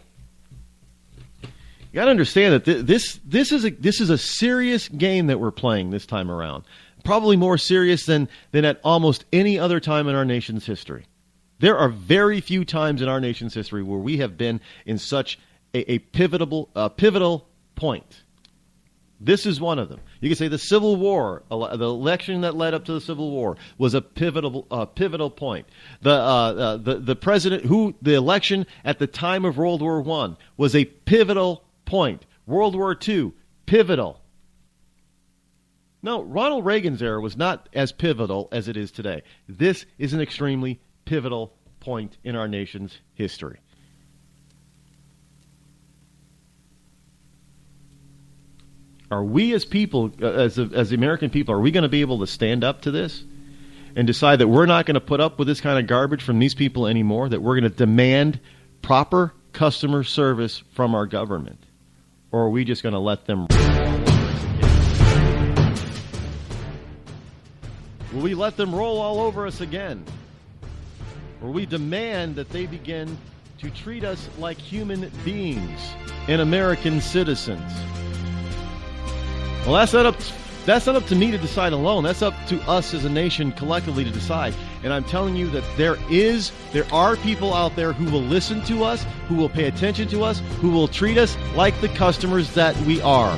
You got to understand that this is a serious game that we're playing this time around. Probably more serious than at almost any other time in our nation's history. There are very few times in our nation's history where we have been in such a pivotal point. This is one of them. You can say the Civil War, the election that led up to the Civil War, was a pivotal point. The president the election at the time of World War I was a pivotal point. World War II, pivotal. No, Ronald Reagan's era was not as pivotal as it is today. This is an extremely pivotal point in our nation's history. Are we as people, as the American people, are we going to be able to stand up to this and decide that we're not going to put up with this kind of garbage from these people anymore, that we're going to demand proper customer service from our government? Or are we just going to let them... Will we let them roll all over us again? Or we demand that they begin to treat us like human beings and American citizens? Well, that's not up to me to decide alone. That's up to us as a nation collectively to decide. And I'm telling you that there are people out there who will listen to us, who will pay attention to us, who will treat us like the customers that we are.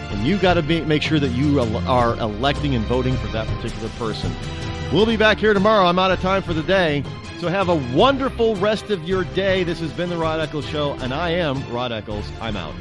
And you got to make sure that you are electing and voting for that particular person. We'll be back here tomorrow. I'm out of time for the day. So have a wonderful rest of your day. This has been the Rod Eccles Show, and I am Rod Eccles. I'm out.